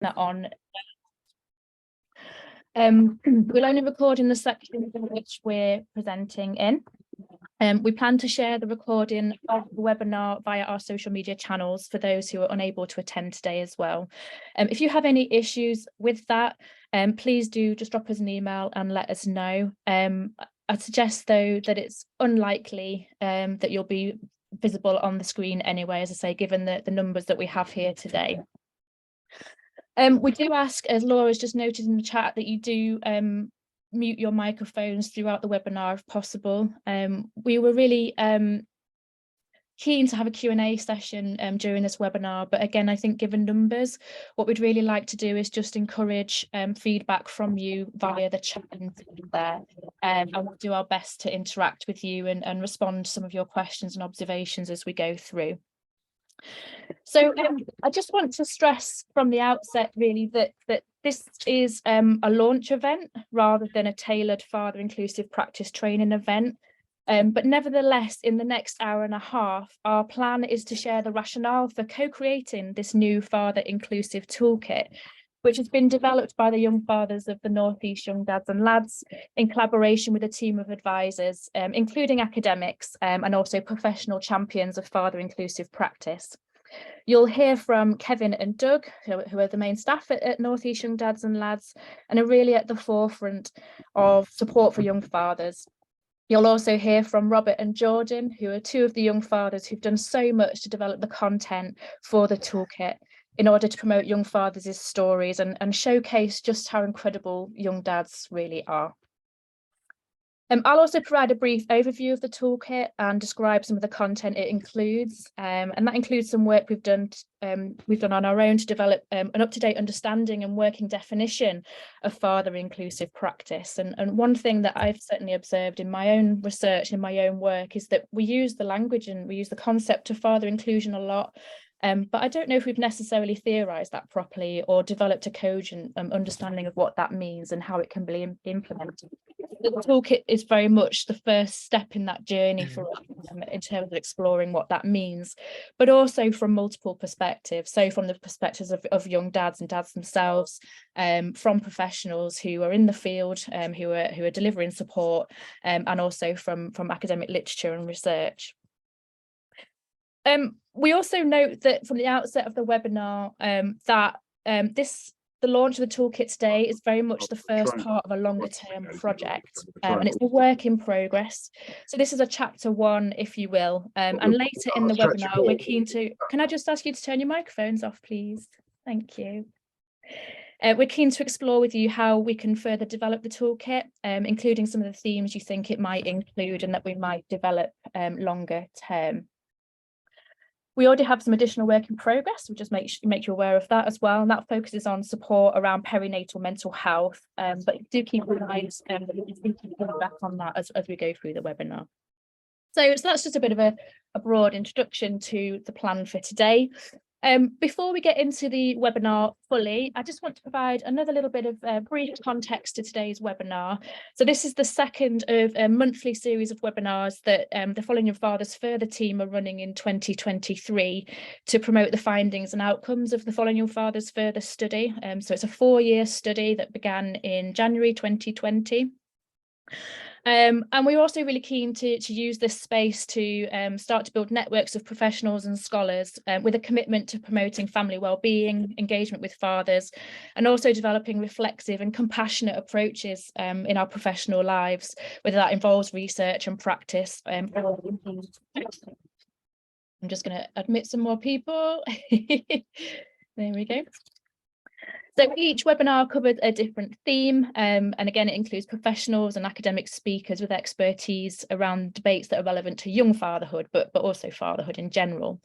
that on. We'll only record in the section in which we're presenting in. We plan to share the recording of the webinar via our social media channels for those who are unable to attend today as well. If you have any issues with that, please do just drop us an email and let us know. I'd suggest though that it's unlikely that you'll be visible on the screen anyway, as I say, given the numbers that we have here today. We do ask, as Laura's just noted in the chat, that you do mute your microphones throughout the webinar if possible. We were really keen to have a Q&A session during this webinar, but again, I think given numbers, what we'd really like to do is just encourage feedback from you via the chat there, and we'll do our best to interact with you and respond to some of your questions and observations as we go through. So I just want to stress from the outset really that this is a launch event rather than a tailored father inclusive practice training event. But nevertheless, in the next hour and a half, our plan is to share the rationale for co-creating this new father inclusive toolkit, which has been developed by the young fathers of the North East Young Dads and Lads in collaboration with a team of advisors, including academics and also professional champions of father inclusive practice. You'll hear from Kevin and Doug, who are the main staff at North East Young Dads and Lads and are really at the forefront of support for young fathers. You'll also hear from Robert and Jordan, who are two of the young fathers who've done so much to develop the content for the toolkit in order to promote young fathers' stories and showcase just how incredible young dads really are. I'll also provide a brief overview of the toolkit and describe some of the content it includes, and that includes some work we've done on our own to develop an up-to-date understanding and working definition of father inclusive practice. And one thing that I've certainly observed in my own research, in my own work, is that we use the language and we use the concept of father inclusion a lot, but I don't know if we've necessarily theorised that properly or developed a cogent understanding of what that means and how it can be implemented. The toolkit is very much the first step in that journey for us in terms of exploring what that means, but also from multiple perspectives. So from the perspectives of young dads and dads themselves, from professionals who are in the field, who are delivering support, and also from academic literature and research. We also note that from the outset of the webinar that the launch of the toolkit today is very much the first part of a longer term project, and it's a work in progress. So this is a chapter 1, if you will, and later in the webinar we're keen to, can I just ask you to turn your microphones off, please? Thank you. We're keen to explore with you how we can further develop the toolkit, including some of the themes you think it might include and that we might develop longer term. We already have some additional work in progress. We'll just make you aware of that as well. And that focuses on support around perinatal mental health. But do keep in mind that we'll be coming back on that as we go through the webinar. So that's just a bit of a broad introduction to the plan for today. Before we get into the webinar fully, I just want to provide another little bit of brief context to today's webinar. So this is the second of a monthly series of webinars that the Following Your Fathers Further team are running in 2023 to promote the findings and outcomes of the Following Your Fathers Further study. So it's a 4-year study that began in January 2020. And we're also really keen to use this space to start to build networks of professionals and scholars with a commitment to promoting family well-being, engagement with fathers, and also developing reflexive and compassionate approaches in our professional lives, whether that involves research and practice. I'm just going to admit some more people. There we go. So each webinar covered a different theme, and again, it includes professionals and academic speakers with expertise around debates that are relevant to young fatherhood, but also fatherhood in general.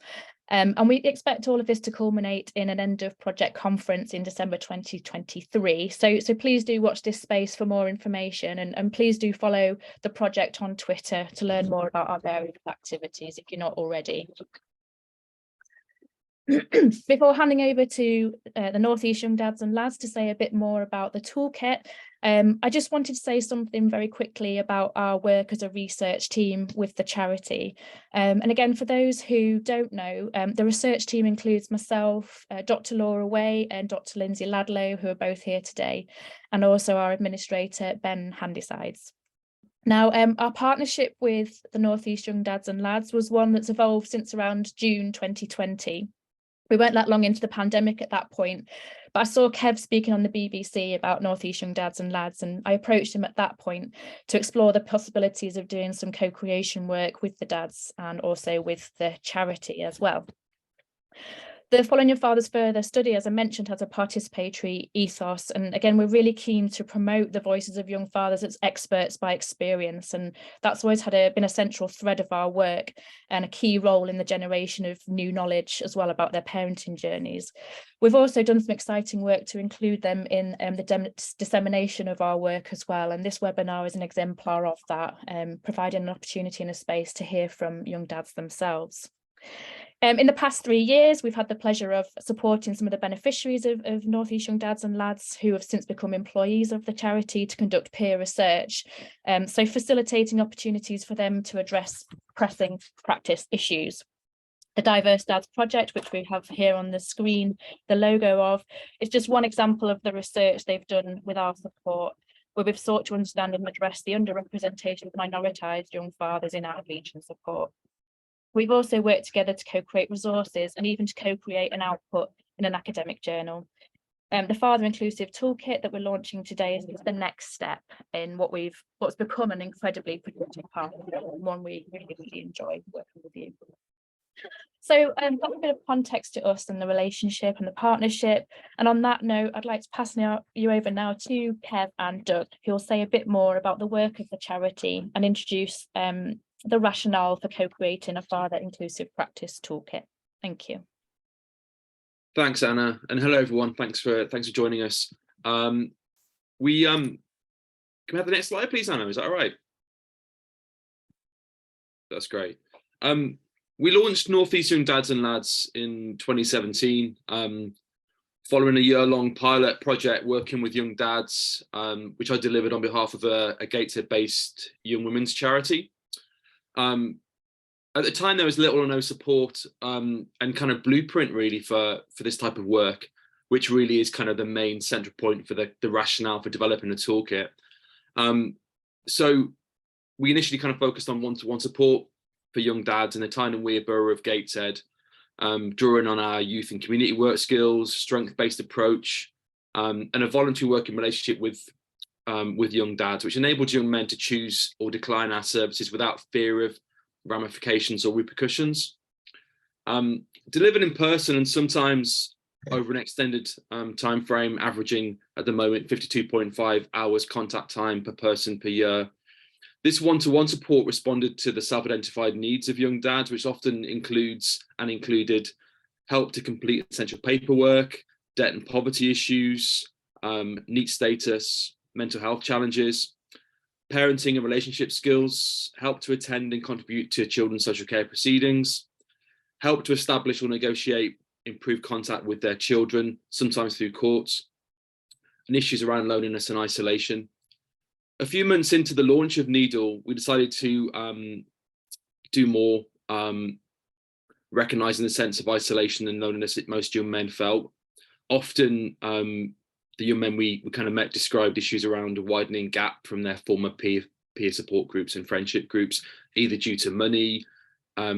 And we expect all of this to culminate in an end of project conference in December 2023. So please do watch this space for more information, and please do follow the project on Twitter to learn more about our various activities if you're not already. Before handing over to the North East Young Dads and Lads to say a bit more about the toolkit, I just wanted to say something very quickly about our work as a research team with the charity. And again, for those who don't know, the research team includes myself, Dr. Laura Way and Dr. Lindsay Ladlow, who are both here today, and also our administrator, Ben Handysides. Now, our partnership with the North East Young Dads and Lads was one that's evolved since around June 2020. We weren't that long into the pandemic at that point, but I saw Kev speaking on the BBC about North East Young Dads and Lads, and I approached him at that point to explore the possibilities of doing some co-creation work with the dads and also with the charity as well. The Following Your Fathers Further study, as I mentioned, has a participatory ethos. And again, we're really keen to promote the voices of young fathers as experts by experience. And that's always been a central thread of our work and a key role in the generation of new knowledge as well about their parenting journeys. We've also done some exciting work to include them in the dissemination of our work as well. And this webinar is an exemplar of that, providing an opportunity and a space to hear from young dads themselves. In the past 3 years, we've had the pleasure of supporting some of the beneficiaries of North East Young Dads and Lads who have since become employees of the charity to conduct peer research. So facilitating opportunities for them to address pressing practice issues. The Diverse Dads Project, which we have here on the screen, the logo of, is just one example of the research they've done with our support, where we've sought to understand and address the underrepresentation of minoritised young fathers in outreach and support. We've also worked together to co-create resources and even to co-create an output in an academic journal. The Father Inclusive Toolkit that we're launching today is the next step in what's become an incredibly productive part, one we really enjoy working with you. So that's a bit of context to us and the relationship and the partnership. And on that note, I'd like to pass you over now to Kev and Doug, who will say a bit more about the work of the charity and introduce the rationale for co-creating a father inclusive practice toolkit. Thank you. Thanks, Anna, and hello everyone. Thanks for joining us. Can we have the next slide, please, Anna? Is that all right? That's great. We launched North East Young Dads and Lads in 2017, following a year-long pilot project working with young dads, which I delivered on behalf of a Gateshead-based young women's charity. At the time, there was little or no support and kind of blueprint really for this type of work, which really is kind of the main central point for the rationale for developing a toolkit. So we initially kind of focused on one-to-one support for young dads in the Tyne and Wear borough of Gateshead, drawing on our youth and community work skills, strength-based approach, and a voluntary working relationship with young dads, which enabled young men to choose or decline our services without fear of ramifications or repercussions. Delivered in person and sometimes over an extended time frame, averaging at the moment 52.5 hours contact time per person per year. This one-to-one support responded to the self-identified needs of young dads, which often included help to complete essential paperwork, debt and poverty issues, NEET status, mental health challenges, parenting and relationship skills, help to attend and contribute to children's social care proceedings, help to establish or negotiate improved contact with their children, sometimes through courts, and issues around loneliness and isolation. A few months into the launch of Needle, we decided to do more, recognising the sense of isolation and loneliness that most young men felt. Often, the young men we kind of met described issues around a widening gap from their former peer support groups and friendship groups, either due to money,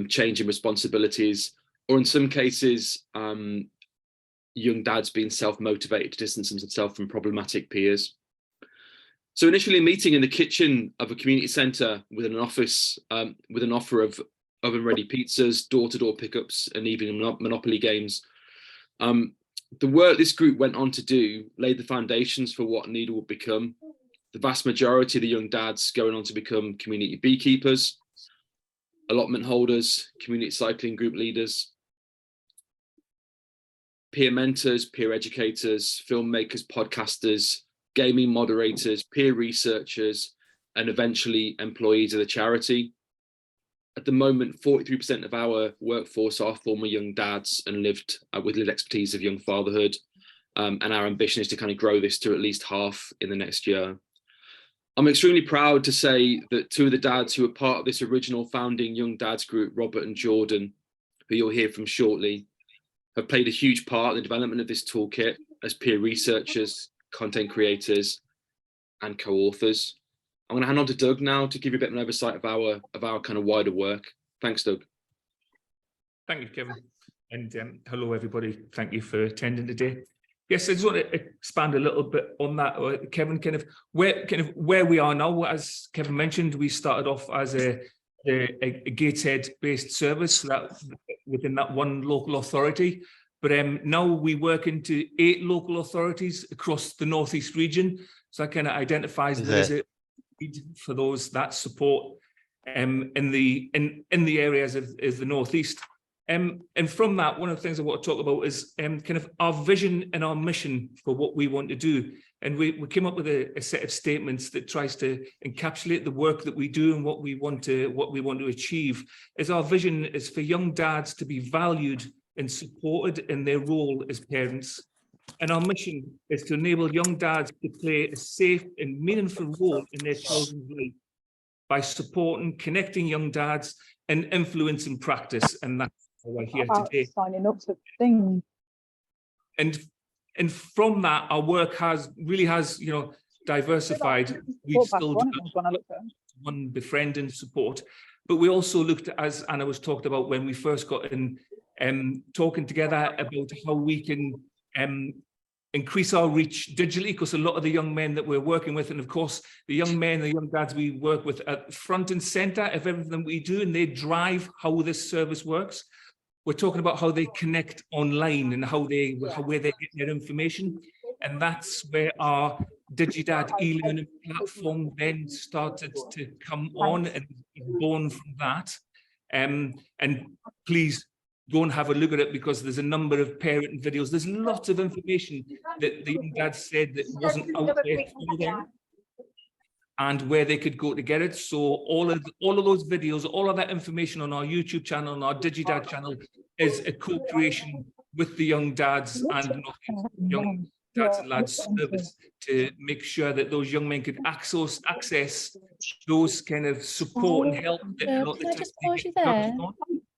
change in responsibilities, or in some cases, young dads being self-motivated to distance themselves from problematic peers. So initially meeting in the kitchen of a community centre with an office, with an offer of oven-ready pizzas, door-to-door pickups, and even Monopoly games. The work this group went on to do laid the foundations for what Needle would become. The vast majority of the young dads going on to become community beekeepers, allotment holders, community cycling group leaders, peer mentors, peer educators, filmmakers, podcasters, gaming moderators, peer researchers, and eventually employees of the charity. at the moment, 43% of our workforce are former young dads and lived with lived expertise of young fatherhood. And our ambition is to kind of grow this to at least half in the next year. I'm extremely proud to say that two of the dads who were part of this original founding Young Dads group, Robert and Jordan, who you'll hear from shortly, have played a huge part in the development of this toolkit as peer researchers, content creators, and co-authors. I'm going to hand on to Doug now to give you a bit of an oversight of our kind of wider work. Thanks, Doug. Thank you, Kevin. And hello, everybody. Thank you for attending today. Yes, I just want to expand a little bit on that, Kevin, kind of where we are now. As Kevin mentioned, we started off as a Gateshead-based service, so that within that one local authority. But now we work into 8 local authorities across the Northeast region. So that kind of identifies there is a need for that support in the areas of the Northeast. And from that, one of the things I want to talk about is kind of our vision and our mission for what we want to do. And we came up with a set of statements that tries to encapsulate the work that we do and what we want to achieve. As our vision is for young dads to be valued and supported in their role as parents. And our mission is to enable young dads to play a safe and meaningful role in their children's life by supporting, connecting young dads and influencing practice. And that's why we're here today. Signing up to things. And from that, our work really has diversified. We still do one befriend and support, but we also looked at, as Anna was talked about when we first got in, talking together about how we can increase our reach digitally, because a lot of the young men that we're working with, and of course the young men, the young dads we work with, at front and center of everything we do, and they drive how this service works. We're talking about how they connect online and where they get their information, and that's where our DigiDad e-learning platform then started to come on and born from that. And please go and have a look at it, because there's a number of parent videos. There's lots of information that the young dads said that wasn't out there for them, and where they could go to get it. So all of those videos, all of that information on our YouTube channel, on our DigiDad channel, is a co-creation with the young dads and young dads and lads service to make sure that those young men could access those kind of support and help. Can I just pause you there?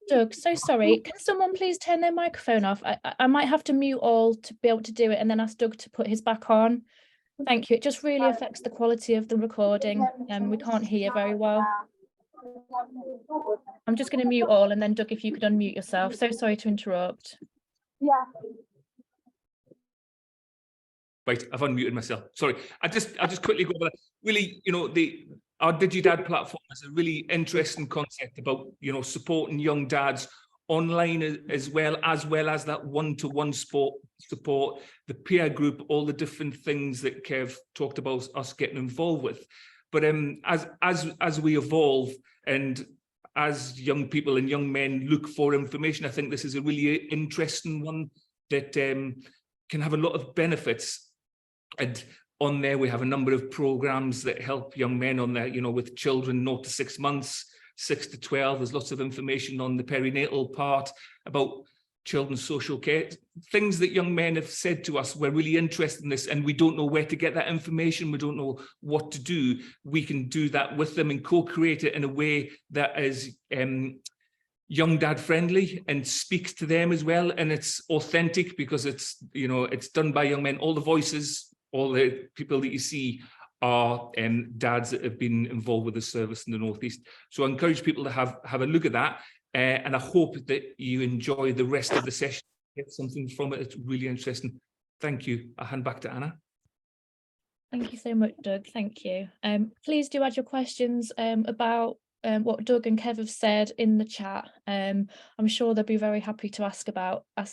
Doug, so sorry. Can someone please turn their microphone off? I might have to mute all to be able to do it, and then ask Doug to put his back on. Thank you. It just really affects the quality of the recording, and we can't hear very well. I'm just going to mute all, and then Doug, if you could unmute yourself. So sorry to interrupt. Yeah. Right, I've unmuted myself. Sorry. I'll just quickly go over that. Really, our DigiDad platform is a really interesting concept about, supporting young dads online as well as that one-to-one support, the peer group, all the different things that Kev talked about us getting involved with. But as we evolve and as young people and young men look for information, I think this is a really interesting one that can have a lot of benefits. And on there, we have a number of programs that help young men on there, with children 0 to 6 months, 6 to 12. There's lots of information on the perinatal part about children's social care, things that young men have said to us, we're really interested in this and we don't know where to get that information. We don't know what to do. We can do that with them and co-create it in a way that is young dad friendly and speaks to them as well. And it's authentic because it's, it's done by young men. All the voices, all the people that you see are dads that have been involved with the service in the Northeast. So I encourage people to have a look at that. And I hope that you enjoy the rest of the session, get something from it. It's really interesting. Thank you. I'll hand back to Anna. Thank you so much, Doug. Thank you. Please do add your questions about what Doug and Kev have said in the chat. I'm sure they'll be very happy to ask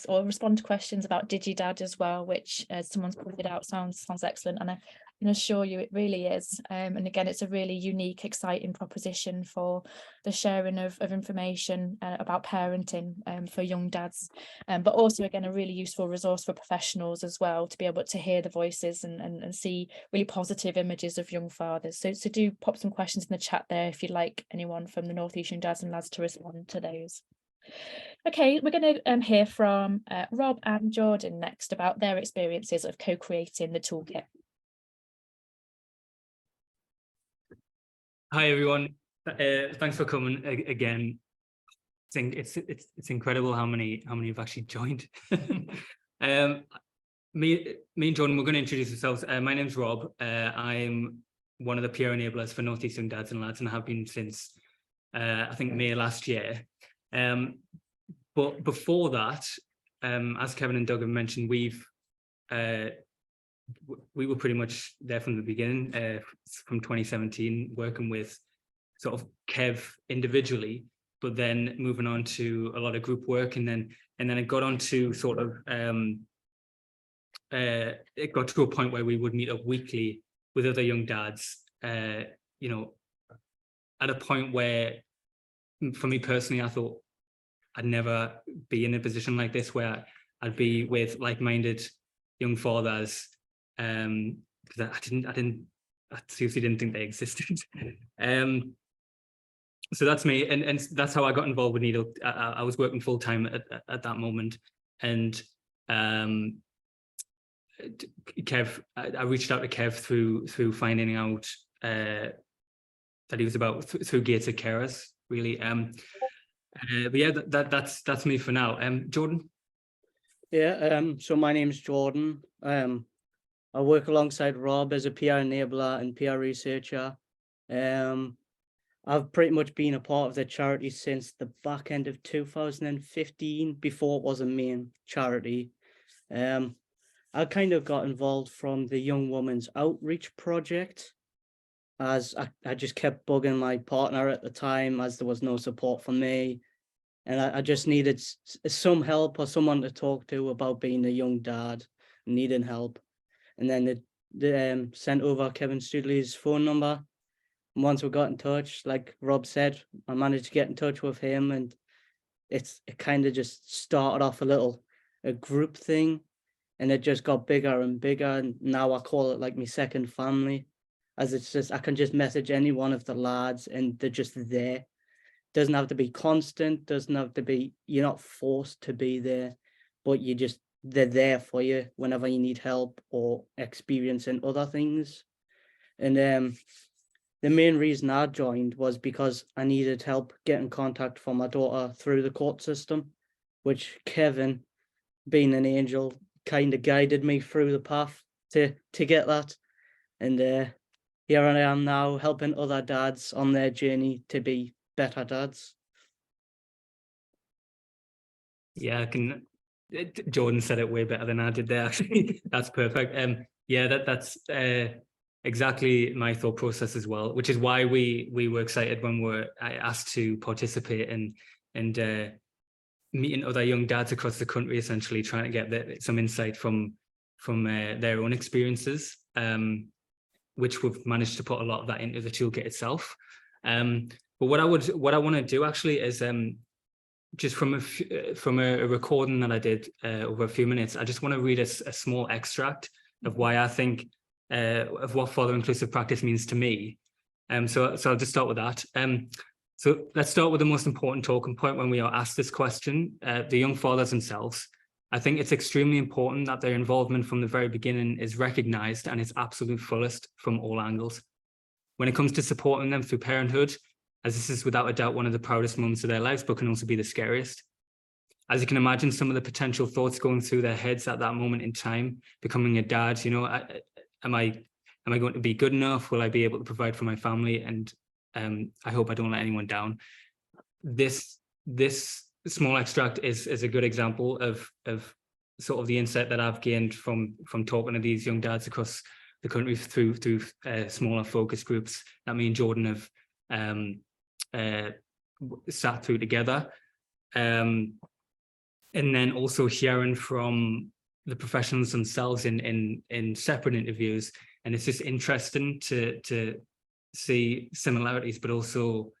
or respond to questions about DigiDad as well, which, as someone's pointed out, sounds excellent. And can assure you it really is. And again, it's a really unique, exciting proposition for the sharing of information about parenting for young dads, but also again a really useful resource for professionals as well, to be able to hear the voices and see really positive images of young fathers. So do pop some questions in the chat there if you'd like anyone from the North East Young Dads and Lads to respond to those. Okay, we're going to hear from Rob and Jordan next about their experiences of co-creating the toolkit. Hi everyone, thanks for coming again. I think it's incredible how many have actually joined. Me and Jordan, we're going to introduce ourselves. My name's Rob. I'm one of the peer enablers for North East Young Dads and Lads, and have been since I think May last year. But before that, as Kevin and Doug have mentioned, we were pretty much there from the beginning, from 2017, working with sort of Kev individually, but then moving on to a lot of group work, and then it got on to sort of it got to a point where we would meet up weekly with other young dads. You know, at a point where, for me personally, I thought I'd never be in a position like this where I'd be with like-minded young fathers, because I seriously didn't think they existed. So that's me, and that's how I got involved with Needle. I was working full time at that moment, and Kev, I reached out to Kev through finding out that he was about through Gated Carers, really. But yeah, that's me for now. Jordan. Yeah, so my name's Jordan. I work alongside Rob as a PR enabler and PR researcher. I've pretty much been a part of the charity since the back end of 2015, before it was a main charity. I kind of got involved from the Young Women's Outreach Project, as I just kept bugging my partner at the time, as there was no support for me. And I just needed some help or someone to talk to about being a young dad, needing help. And then they sent over Kevin Studley's phone number. And once we got in touch, like Rob said, I managed to get in touch with him, and it kind of just started off a group thing, and it just got bigger and bigger. And now I call it like my second family, as it's just, I can just message any one of the lads and they're just there. Doesn't have to be constant, doesn't have to be, you're not forced to be there, but they're there for you whenever you need help or experiencing other things. And the main reason I joined was because I needed help getting contact for my daughter through the court system, which Kevin, being an angel, kind of guided me through the path to get that. And here I am now, helping other dads on their journey to be better dads. Yeah, Jordan said it way better than I did there, actually. That's perfect. Yeah, that's exactly my thought process as well, which is why we were excited when we were asked to participate and meeting other young dads across the country, essentially trying to get some insight from their own experiences, which we've managed to put a lot of that into the toolkit itself. But what I want to do actually is just from a recording that I did over a few minutes, I just want to read a small extract of why I think of what father inclusive practice means to me. So I'll just start with that. So let's start with the most important talking point when we are asked this question, the young fathers themselves. I think it's extremely important that their involvement from the very beginning is recognised and its absolute fullest from all angles. When it comes to supporting them through parenthood, as this is without a doubt one of the proudest moments of their lives, but can also be the scariest. As you can imagine, some of the potential thoughts going through their heads at that moment in time, becoming a dad, you know, am I going to be good enough? Will I be able to provide for my family? And I hope I don't let anyone down. This small extract is a good example of sort of the insight that I've gained from talking to these young dads across the country through smaller focus groups that me and Jordan have sat through together, and then also hearing from the professionals themselves in separate interviews and it's just interesting to see similarities, but also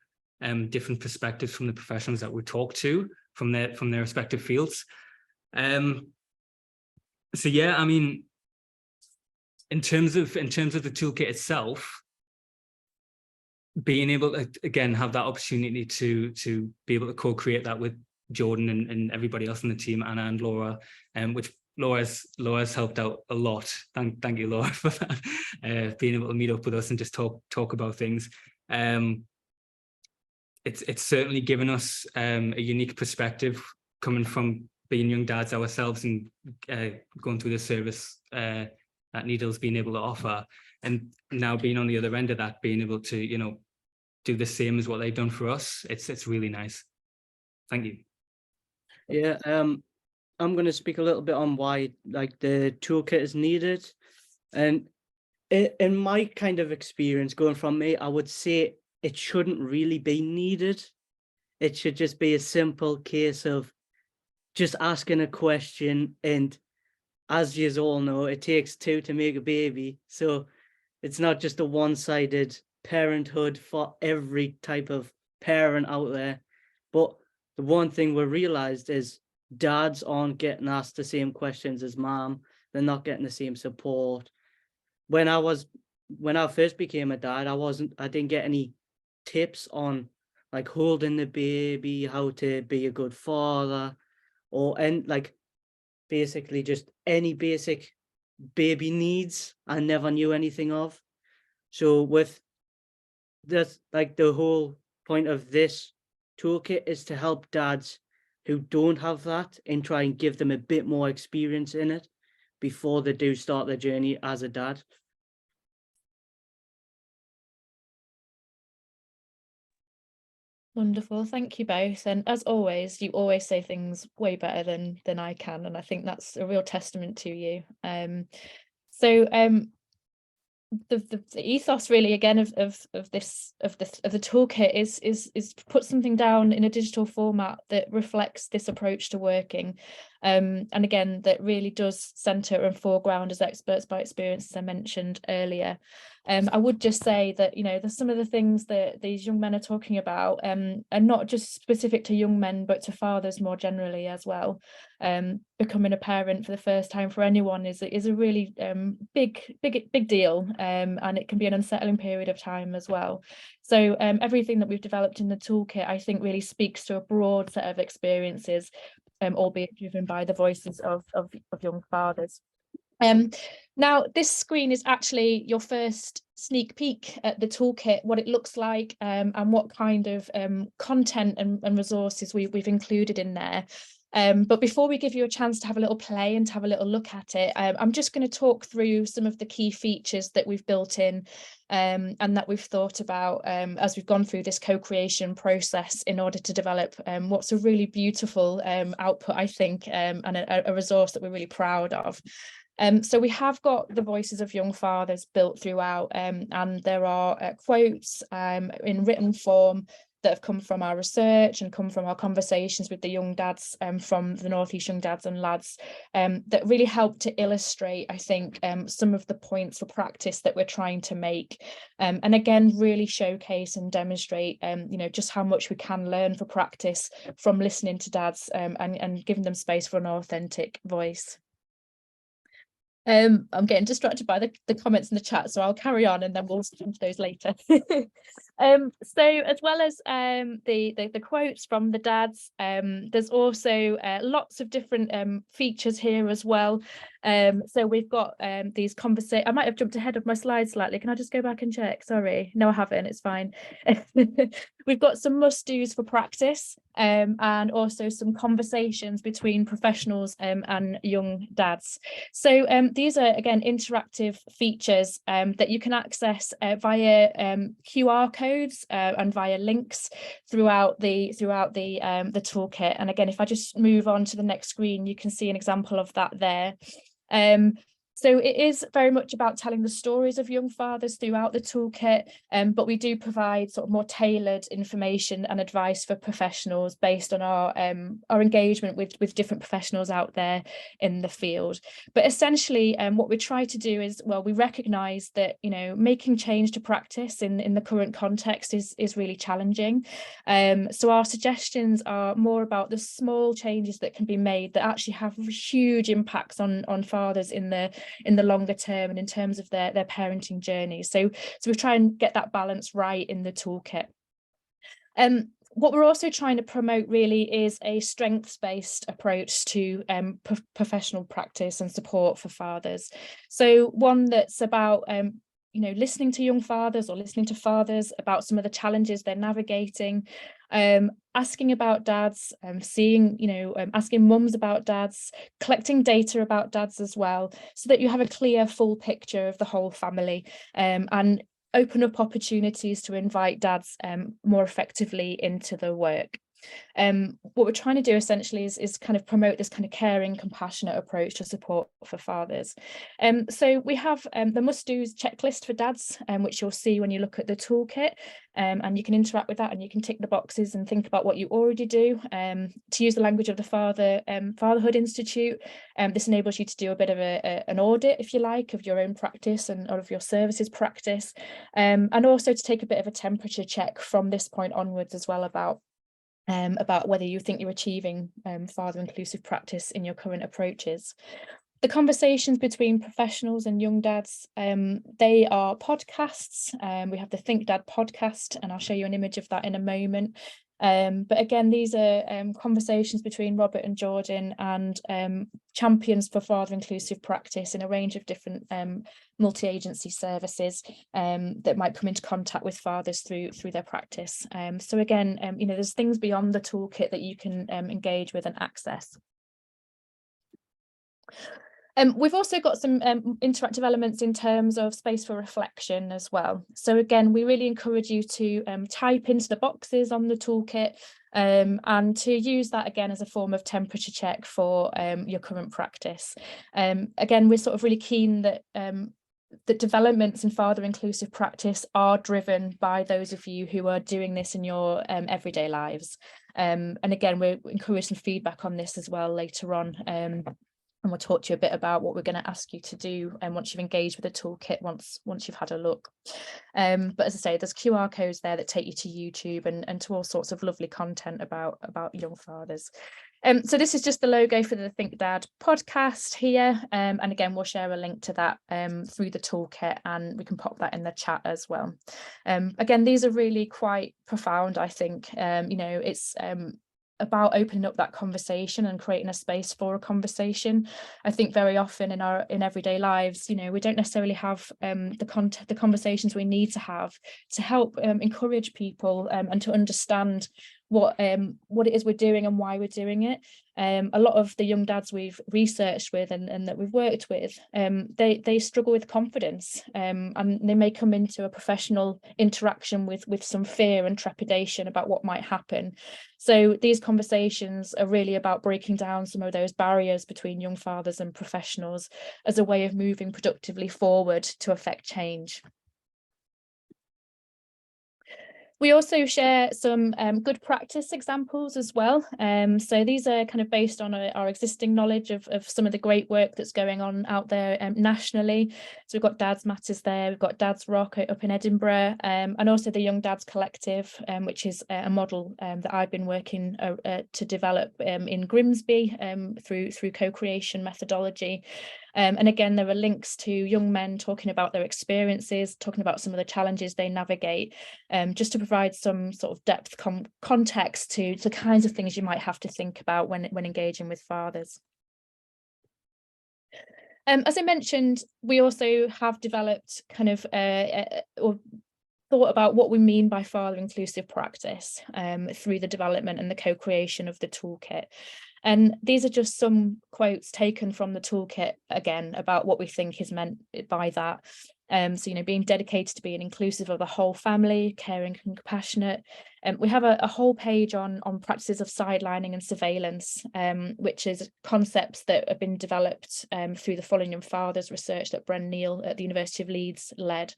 different perspectives from the professionals that we talk to from their respective fields. So yeah, I mean, in terms of the toolkit itself, being able to again have that opportunity to be able to co-create that with Jordan and everybody else in the team, Anna and Laura, which Laura's helped out a lot. Thank you, Laura, for that. Being able to meet up with us and just talk about things. It's certainly given us a unique perspective coming from being young dads ourselves and going through the service that Needle's been able to offer, and now being on the other end of that, being able to, you know, do the same as what they've done for us. It's really nice. Thank you. Yeah, I'm going to speak a little bit on why like the toolkit is needed. And in my kind of experience going from me, I would say it shouldn't really be needed. It should just be a simple case of just asking a question. And as you all know, it takes two to make a baby. So it's not just a one-sided parenthood for every type of parent out there. But the one thing we realized is dads aren't getting asked the same questions as mom. They're not getting the same support. When I first became a dad, I didn't get any tips on like holding the baby, how to be a good father, and like basically just any basic baby needs I never knew anything of. So with this, like the whole point of this toolkit is to help dads who don't have that and try and give them a bit more experience in it before they do start their journey as a dad. Wonderful, thank you both. And as always, you always say things way better than I can, and I think that's a real testament to you. The ethos really again of the toolkit is put something down in a digital format that reflects this approach to working, and again that really does center and foreground as experts by experience, as I mentioned earlier. I would just say that, you know, there's some of the things that these young men are talking about are not just specific to young men but to fathers more generally as well. Becoming a parent for the first time for anyone is a really big deal, and it can be an unsettling period of time as well. So everything that we've developed in the toolkit, I think, really speaks to a broad set of experiences, albeit driven by the voices of young fathers. Now this screen is actually your first sneak peek at the toolkit, what it looks like, and what kind of content and resources we've included in there. But before we give you a chance to have a little play and to have a little look at it, I'm just going to talk through some of the key features that we've built in and that we've thought about as we've gone through this co-creation process in order to develop what's a really beautiful output, I think, and a resource that we're really proud of. So we have got the voices of young fathers built throughout, and there are quotes in written form that have come from our research and come from our conversations with the young dads from the North East Young Dads and Lads that really help to illustrate, I think, some of the points for practice that we're trying to make, and again really showcase and demonstrate you know, just how much we can learn for practice from listening to dads and giving them space for an authentic voice. I'm getting distracted by the comments in the chat, so I'll carry on and then we'll come to those later. So as well as the quotes from the dads, there's also lots of different features here as well. So we've got these conversations. I might have jumped ahead of my slides slightly. Can I just go back and check? Sorry, no, I haven't. It's fine. We've got some must-dos for practice, and also some conversations between professionals and young dads. So these are again interactive features that you can access via QR codes and via links throughout the toolkit. And again, if I just move on to the next screen, you can see an example of that there. So it is very much about telling the stories of young fathers throughout the toolkit, but we do provide sort of more tailored information and advice for professionals based on our engagement with different professionals out there in the field. But essentially, what we try to do is, well, we recognise that, you know, making change to practice in the current context is really challenging. So our suggestions are more about the small changes that can be made that actually have huge impacts on fathers in the longer term and in terms of their parenting journey. So we try and get that balance right in the toolkit. What we're also trying to promote really is a strengths-based approach to professional practice and support for fathers. So one that's about you know, listening to young fathers or listening to fathers about some of the challenges they're navigating, asking about dads, seeing, you know, asking mums about dads, collecting data about dads as well, so that you have a clear, full picture of the whole family, and open up opportunities to invite dads more effectively into the work. What we're trying to do essentially is kind of promote this kind of caring, compassionate approach to support for fathers. So we have the must-dos checklist for dads, which you'll see when you look at the toolkit, and you can interact with that and you can tick the boxes and think about what you already do. To use the language of the Fatherhood Institute, this enables you to do a bit of an audit, if you like, of your own practice and of your services practice, and also to take a bit of a temperature check from this point onwards as well about whether you think you're achieving father inclusive practice in your current approaches. The conversations between professionals and young dads, they are podcasts. We have the Think Dad podcast, and I'll show you an image of that in a moment. But again, these are conversations between Robert and Jordan and champions for father inclusive practice in a range of different multi-agency services that might come into contact with fathers through their practice. So again, you know, there's things beyond the toolkit that you can engage with and access. We've also got some interactive elements in terms of space for reflection as well. So again, we really encourage you to type into the boxes on the toolkit and to use that again as a form of temperature check for your current practice. Again, we're sort of really keen that the developments in father inclusive practice are driven by those of you who are doing this in your everyday lives. And again, we encourage some feedback on this as well later on. And we'll talk to you a bit about what we're going to ask you to do and once you've engaged with the toolkit, once you've had a look. But as I say, there's QR codes there that take you to YouTube and to all sorts of lovely content about young fathers. So this is just the logo for the Think Dad podcast here. And again, we'll share a link to that through the toolkit, and we can pop that in the chat as well. Again, these are really quite profound, I think. You know, it's about opening up that conversation and creating a space for a conversation. I think very often in everyday lives, you know, we don't necessarily have the conversations we need to have to help encourage people and to understand what it is we're doing and why we're doing it. A lot of the young dads we've researched with and that we've worked with, they struggle with confidence, and they may come into a professional interaction with some fear and trepidation about what might happen. So these conversations are really about breaking down some of those barriers between young fathers and professionals as a way of moving productively forward to affect change. We also share some good practice examples as well. So these are kind of based on our existing knowledge of some of the great work that's going on out there nationally. So we've got Dads Matters there, we've got Dads Rock up in Edinburgh, and also the Young Dads Collective, which is a model that I've been working to develop in Grimsby through co-creation methodology. And again, there are links to young men talking about their experiences, talking about some of the challenges they navigate, just to provide some sort of depth context to the kinds of things you might have to think about when engaging with fathers. As I mentioned, we also have developed kind of or thought about what we mean by father inclusive practice through the development and the co-creation of the toolkit. And these are just some quotes taken from the toolkit, again, about what we think is meant by that. So, you know, being dedicated to being inclusive of the whole family, caring and compassionate. We have a whole page on practices of sidelining and surveillance, which is concepts that have been developed through the Following Young Fathers research that Bren Neal at the University of Leeds led.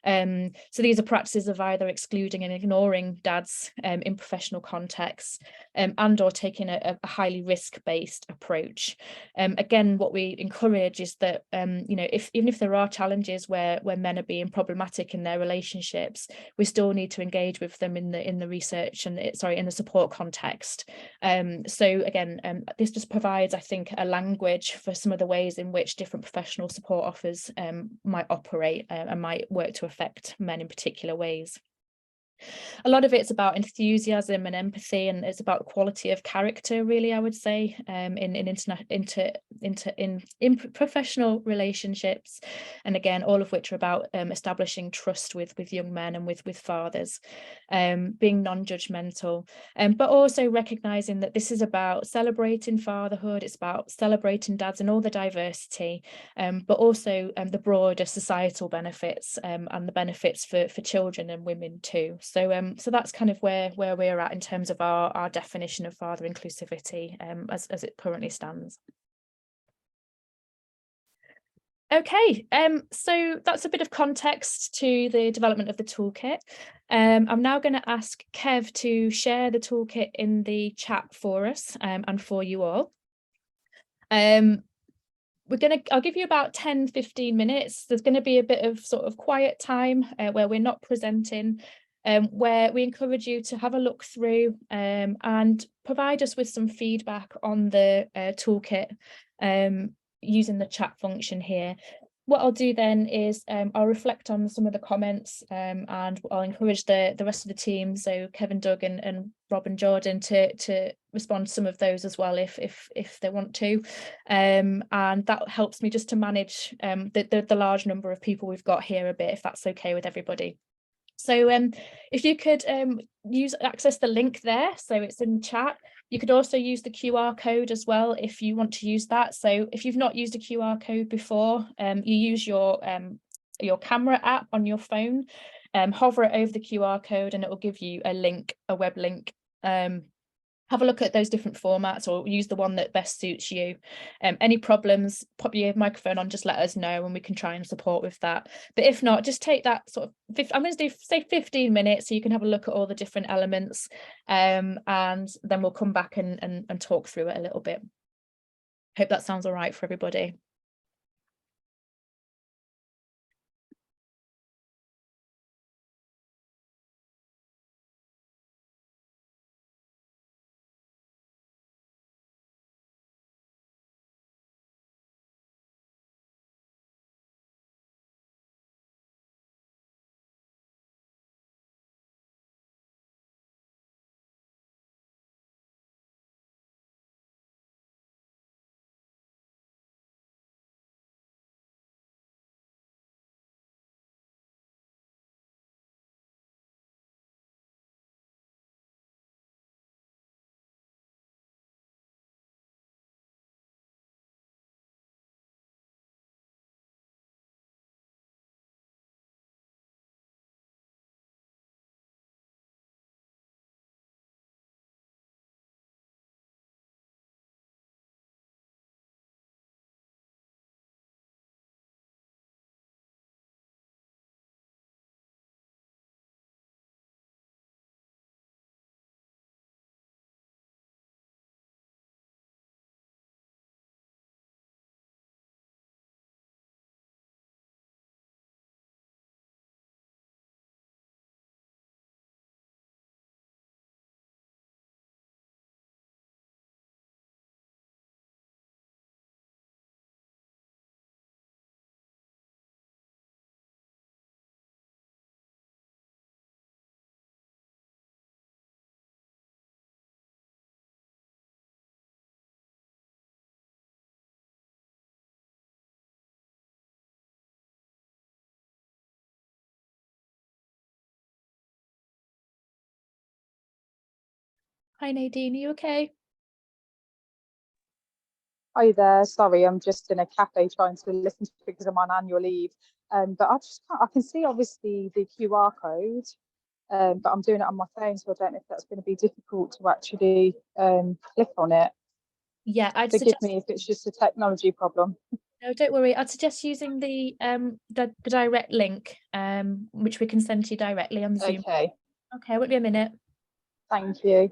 So these are practices of either excluding and ignoring dads in professional contexts, and or taking a highly risk-based approach. Again, what we encourage is that you know, even if there are challenges where men are being problematic in their relationships, we still need to engage with them in the research and in the support context. So again, this just provides, I think, a language for some of the ways in which different professional support offers might operate and might work to affect men in particular ways. A lot of it's about enthusiasm and empathy, and it's about quality of character, really, I would say, in professional relationships, and again, all of which are about establishing trust with young men and with fathers, being non-judgmental, but also recognizing that this is about celebrating fatherhood. It's about celebrating dads and all the diversity, but also the broader societal benefits and the benefits for children and women too. So that's kind of where we're at in terms of our definition of father inclusivity as it currently stands. Okay, so that's a bit of context to the development of the toolkit. I'm now going to ask Kev to share the toolkit in the chat for us and for you all. I'll give you about 10-15 minutes. There's going to be a bit of sort of quiet time where we're not presenting, where we encourage you to have a look through and provide us with some feedback on the toolkit using the chat function here. What I'll do then is I'll reflect on some of the comments and I'll encourage the rest of the team, so Kevin, Doug and Rob and Jordan, to respond to some of those as well if they want to, and that helps me just to manage the large number of people we've got here a bit, if that's okay with everybody. So if you could access the link there, so it's in chat. You could also use the QR code as well if you want to use that. So if you've not used a QR code before, you use your camera app on your phone, hover it over the QR code and it will give you a link, a web link. Have a look at those different formats or use the one that best suits you. Any problems, pop your microphone on, just let us know and we can try and support with that. But if not, just take that sort of, I'm going to do say 15 minutes so you can have a look at all the different elements, and then we'll come back and talk through it a little bit. Hope that sounds all right for everybody. Hi Nadine, are you okay? Hi there. Sorry, I'm just in a cafe trying to listen to it because I'm on annual leave. But I just can't, I can see obviously the QR code, but I'm doing it on my phone, so I don't know if that's going to be difficult to actually click on it. Yeah, I'd Forgive suggest me if it's just a technology problem. no, don't worry. I'd suggest using the direct link, which we can send to you directly on Zoom. Okay, Okay, won't be a minute. thank you.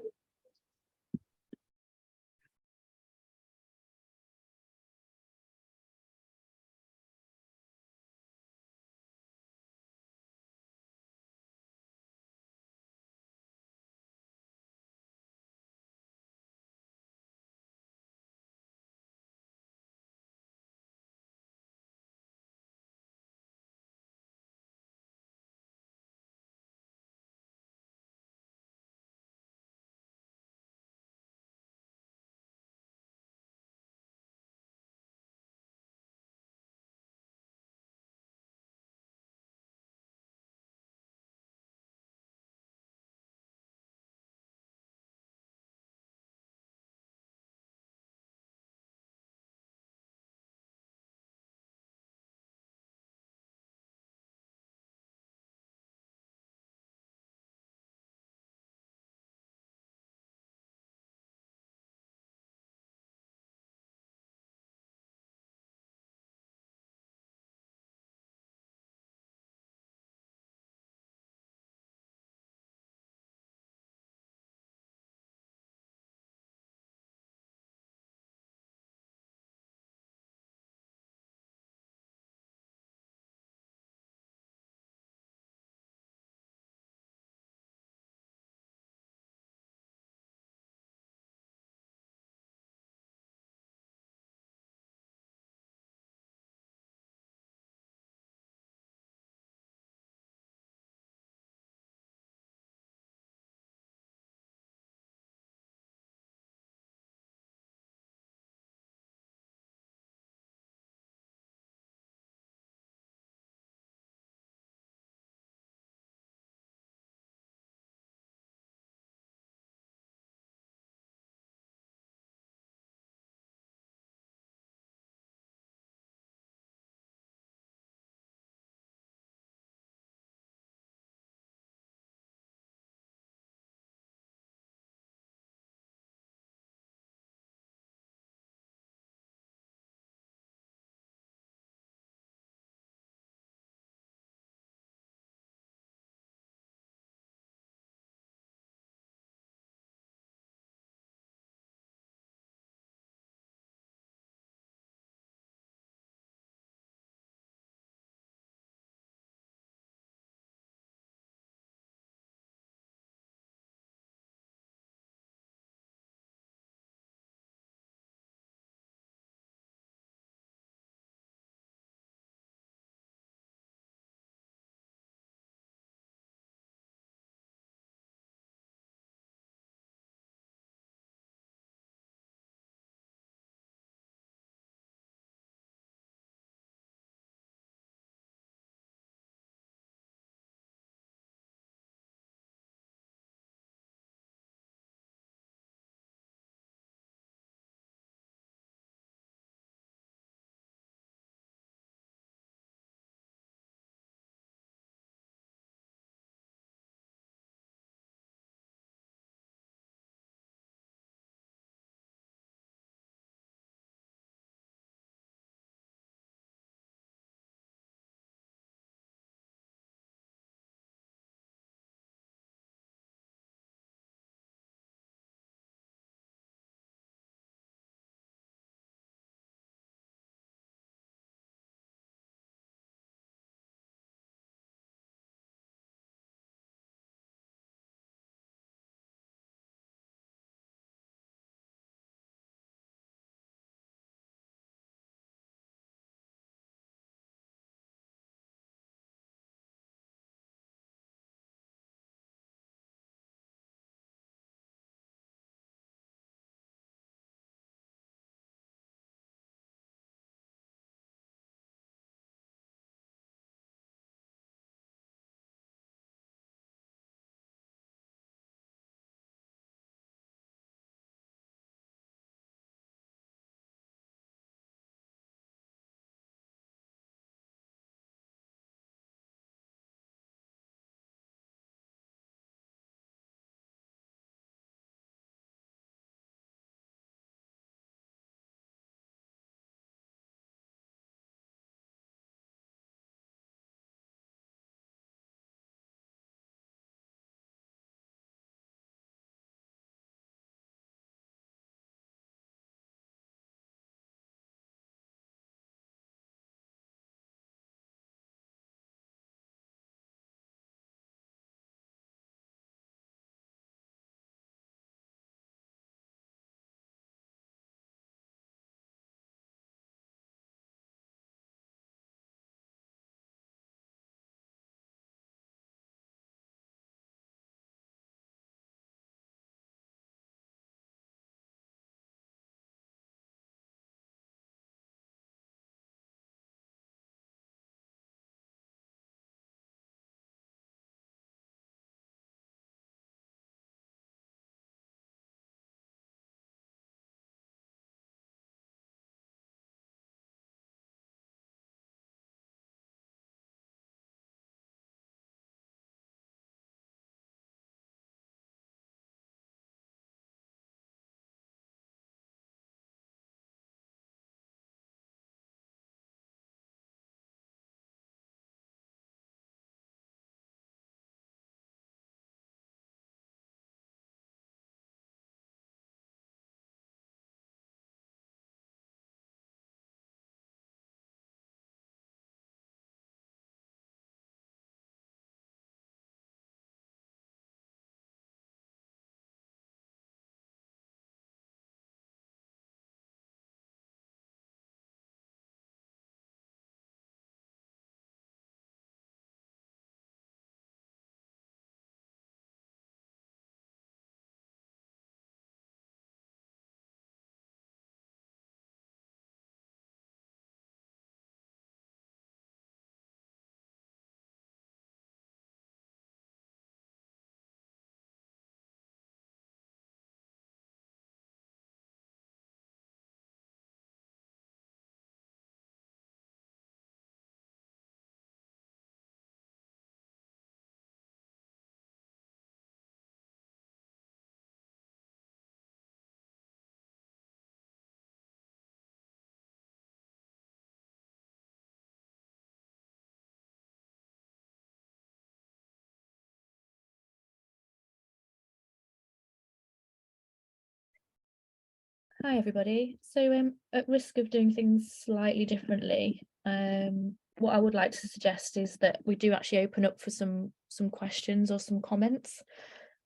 Hi everybody. So at risk of doing things slightly differently, what I would like to suggest is that we do actually open up for some questions or some comments.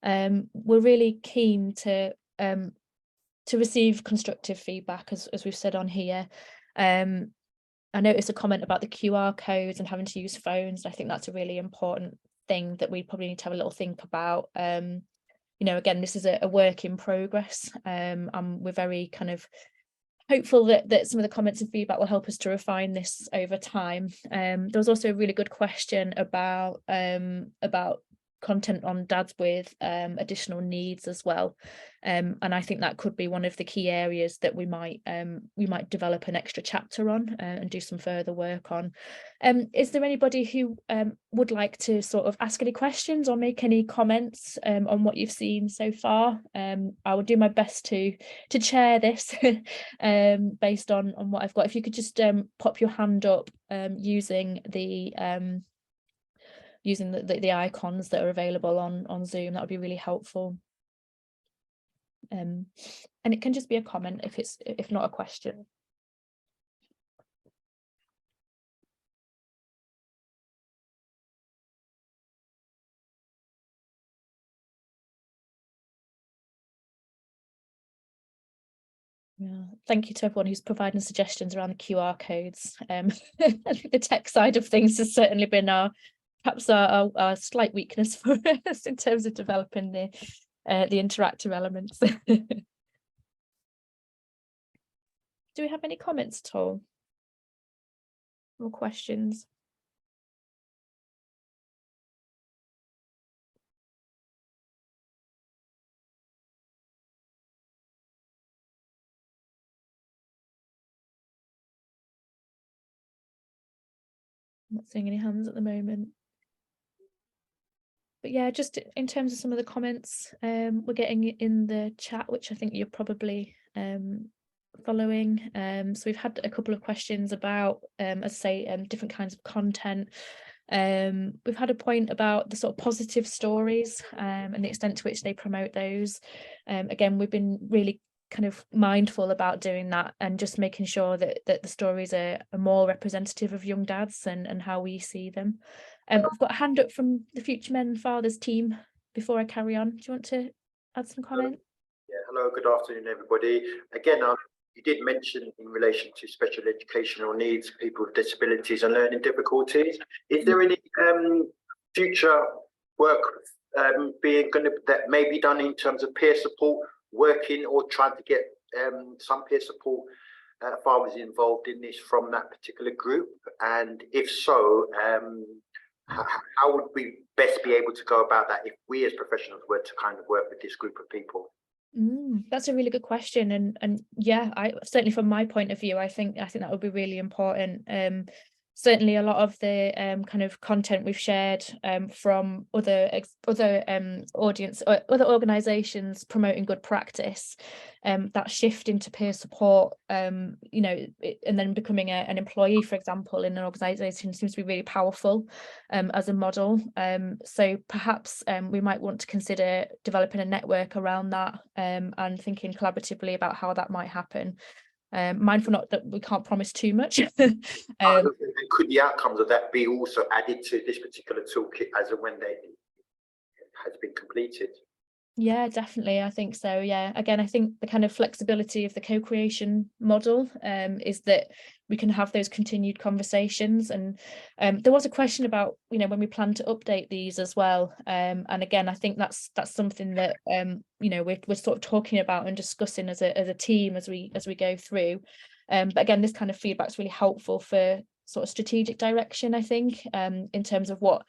We're really keen to receive constructive feedback, as we've said on here. I noticed a comment about the QR codes and having to use phones. I think that's a really important thing that we probably need to have a little think about. You know, again, this is a work in progress, and we're very kind of hopeful that some of the comments and feedback will help us to refine this over time. There was also a really good question about content on dads with additional needs as well, and I think that could be one of the key areas that we might develop an extra chapter on and do some further work on. Is there anybody who would like to sort of ask any questions or make any comments on what you've seen so far? I will do my best to chair this based on what I've got. If you could just pop your hand up using the icons that are available on Zoom, that would be really helpful. And it can just be a comment if not a question. Yeah, thank you to everyone who's providing suggestions around the QR codes. I think the tech side of things has certainly been perhaps our slight weakness for us in terms of developing the interactive elements. Do we have any comments at all or questions? I'm not seeing any hands at the moment. But yeah, just in terms of some of the comments we're getting in the chat, which I think you're probably following. So we've had a couple of questions about, as I say, different kinds of content. We've had a point about the sort of positive stories and the extent to which they promote those. Again, we've been really kind of mindful about doing that and just making sure that the stories are more representative of young dads and how we see them. I've got a hand up from the Future Men and Fathers team before I carry on. Do you want to add some comment? Yeah, hello, good afternoon, everybody. Again, you did mention in relation to special educational needs, people with disabilities and learning difficulties. Is there any future work that may be done in terms of peer support, working or trying to get some peer support fathers involved in this from that particular group? And if so, how would we best be able to go about that if we as professionals were to kind of work with this group of people? That's a really good question, and yeah, I certainly from my point of view, I think that would be really important. Certainly a lot of the kind of content we've shared from other audience or other organizations promoting good practice, that shift into peer support, you know, and then becoming an employee, for example, in an organization seems to be really powerful as a model. So perhaps we might want to consider developing a network around that and thinking collaboratively about how that might happen. Mindful not that we can't promise too much. Could the outcomes of that be also added to this particular toolkit as and when they has been completed? Yeah, definitely. I think so. Yeah. Again, I think the kind of flexibility of the co-creation model is that we can have those continued conversations. And there was a question about, you know, when we plan to update these as well. And again, I think that's something that you know, we're sort of talking about and discussing as a team as we go through. But again, this kind of feedback is really helpful for sort of strategic direction, I think, in terms of what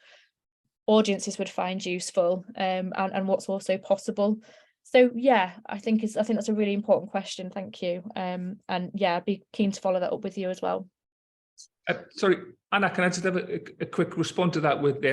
audiences would find useful and what's also possible. So yeah, I think that's a really important question. Thank you. And yeah, I'd be keen to follow that up with you as well. Sorry, Anna, can I just have a quick response to that with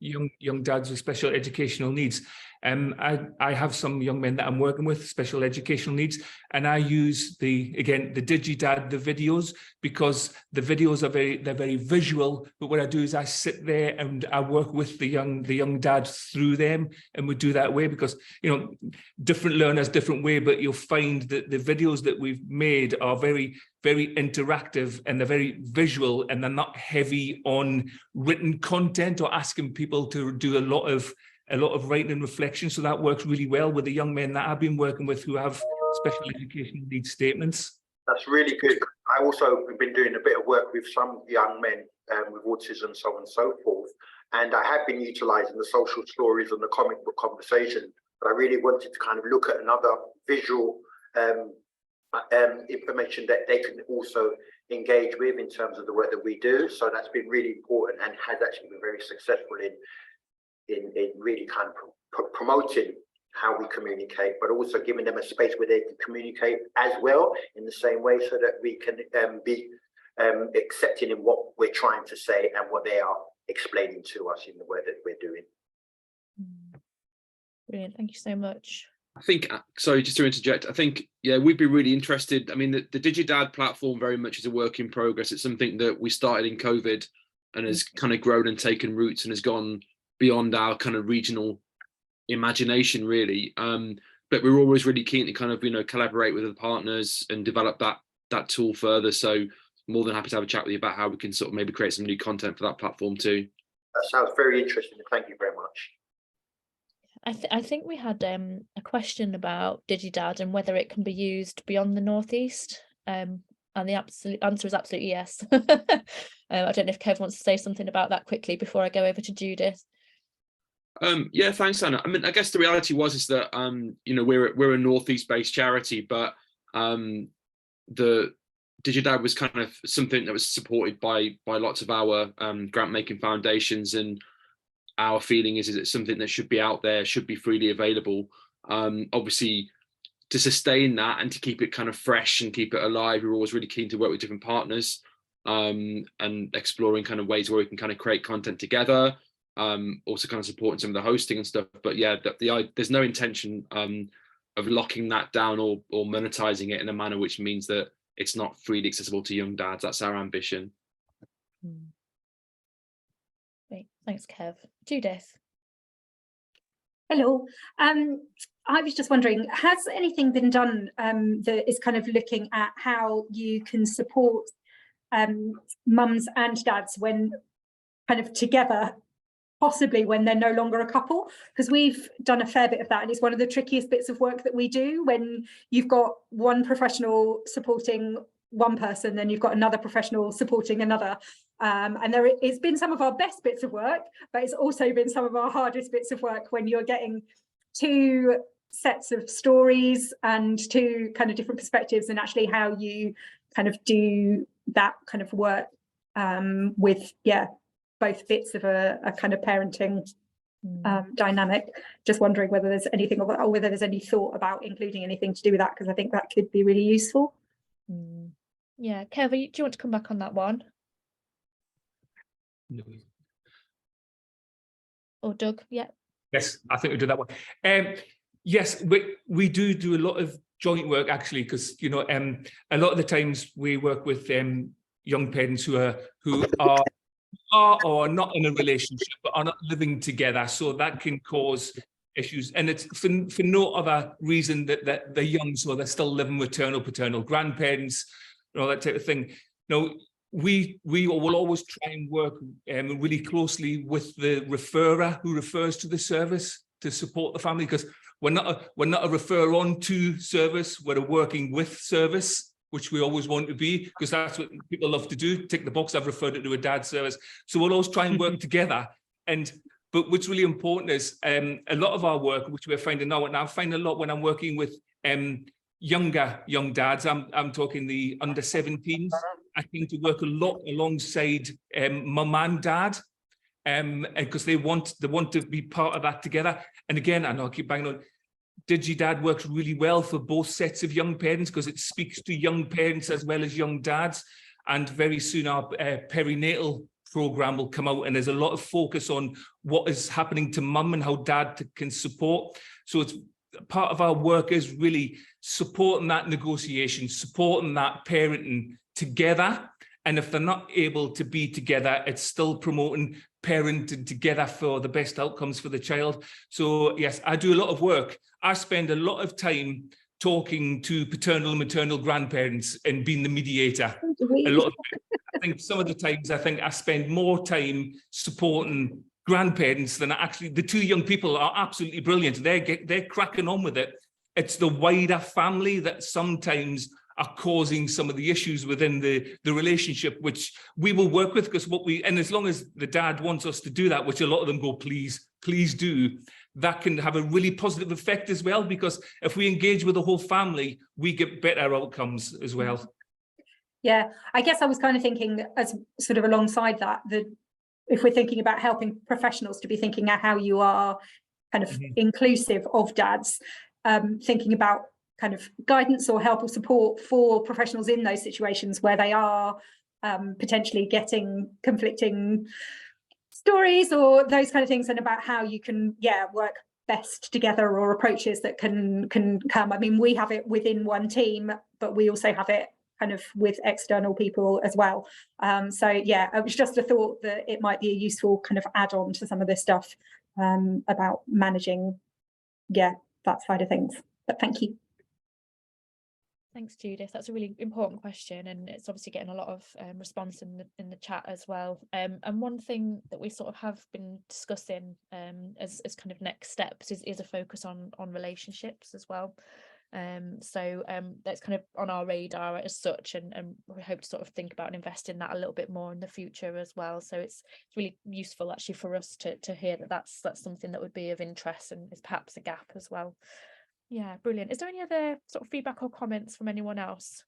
young dads with special educational needs? I have some young men that I'm working with, special educational needs, and I use the DigiDad, the videos, because the videos are very visual. But what I do is I sit there and I work with the young dads through them, and we do that way because, you know, different learners, different way, but you'll find that the videos that we've made are very interactive, and they're very visual, and they're not heavy on written content or asking people to do a lot of writing and reflection. So that works really well with the young men that I've been working with who have special educational needs statements. That's really good. I also have been doing a bit of work with some young men with autism, so on and so forth. And I have been utilising the social stories and the comic book conversation. But I really wanted to kind of look at another visual information that they can also engage with in terms of the work that we do. So that's been really important and has actually been very successful in really kind of promoting how we communicate, but also giving them a space where they can communicate as well in the same way, so that we can be accepting in what we're trying to say and what they are explaining to us in the work that we're doing. Brilliant, thank you so much. I think, sorry, just to interject, I think, yeah, we'd be really interested. I mean, the DigiDad platform very much is a work in progress. It's something that we started in COVID and has kind of grown and taken roots and has gone beyond our kind of regional imagination, really. But we're always really keen to kind of, you know, collaborate with the partners and develop that tool further. So more than happy to have a chat with you about how we can sort of maybe create some new content for that platform too. That sounds very interesting. Thank you very much. I think we had a question about DigiDad and whether it can be used beyond the Northeast. And the answer is absolutely yes. I don't know if Kev wants to say something about that quickly before I go over to Judith. Yeah, thanks, Anna. I mean, I guess the reality is that you know, we're a Northeast based charity, but the DigiDad was kind of something that was supported by lots of our grant making foundations, and our feeling is it's something that should be out there, should be freely available. Obviously, to sustain that and to keep it kind of fresh and keep it alive, we're always really keen to work with different partners and exploring kind of ways where we can kind of create content together. Also kind of supporting some of the hosting and stuff. But yeah, there's no intention of locking that down or monetizing it in a manner which means that it's not freely accessible to young dads. That's our ambition. Great, thanks, Kev. Judith. Hello. I was just wondering, has anything been done that is kind of looking at how you can support mums and dads when kind of together, possibly when they're no longer a couple? Because we've done a fair bit of that, and it's one of the trickiest bits of work that we do. When you've got one professional supporting one person, then you've got another professional supporting another. And it's been some of our best bits of work, but it's also been some of our hardest bits of work when you're getting two sets of stories and two kind of different perspectives, and actually how you kind of do that kind of work with, yeah, both bits of a kind of parenting dynamic. Just wondering whether there's anything, or whether there's any thought about including anything to do with that, because I think that could be really useful. Yeah, Kev, do you want to come back on that one? No. Or Doug? Yeah. Yes, I think we do that one. Yes, we do a lot of joint work, actually, because, you know, a lot of the times we work with young parents who are or not in a relationship but are not living together, so that can cause issues, and it's for no other reason that they're young, so they're still living with paternal grandparents and all that type of thing. Now, we will always try and work really closely with the referrer who refers to the service to support the family, because we're not a refer on to service, we're a working with service, which we always want to be, because that's what people love to do, tick the box, I've referred it to a dad service. So we'll always try and work together. But what's really important is a lot of our work, which we're finding now, and I find a lot when I'm working with young dads, I'm talking the under 17s, I think to work a lot alongside mum and dad, because they want to be part of that together. And again, I know I keep banging on, DigiDad works really well for both sets of young parents, because it speaks to young parents as well as young dads. And very soon our perinatal program will come out, and there's a lot of focus on what is happening to mum and how dad can support. So it's part of our work is really supporting that negotiation, supporting that parenting together. And if they're not able to be together, it's still promoting parenting together for the best outcomes for the child. So yes, I do a lot of work. I spend a lot of time talking to paternal and maternal grandparents and being the mediator. A lot of, I think some of the times I spend more time supporting grandparents than actually. The two young people are absolutely brilliant. They're cracking on with it. It's the wider family that sometimes are causing some of the issues within the relationship, which we will work with, because and as long as the dad wants us to do that, which a lot of them go, please do, that can have a really positive effect as well, because if we engage with the whole family, we get better outcomes as well. Yeah, I guess I was kind of thinking, as sort of alongside that, if we're thinking about helping professionals to be thinking at how you are kind of inclusive of dads, thinking about kind of guidance or help or support for professionals in those situations where they are potentially getting conflicting stories or those kind of things, and about how you can work best together, or approaches that can come. I mean, we have it within one team, but we also have it kind of with external people as well. So yeah, it was just a thought that it might be a useful kind of add-on to some of this stuff about managing that side of things. But thank you. Thanks, Judith. That's a really important question, and it's obviously getting a lot of response in the chat as well. And one thing that we sort of have been discussing as kind of next steps is a focus on relationships as well. So that's kind of on our radar as such, and we hope to sort of think about and invest in that a little bit more in the future as well. So it's really useful actually for us to hear that that's something that would be of interest and is perhaps a gap as well. Yeah, brilliant. Is there any other sort of feedback or comments from anyone else?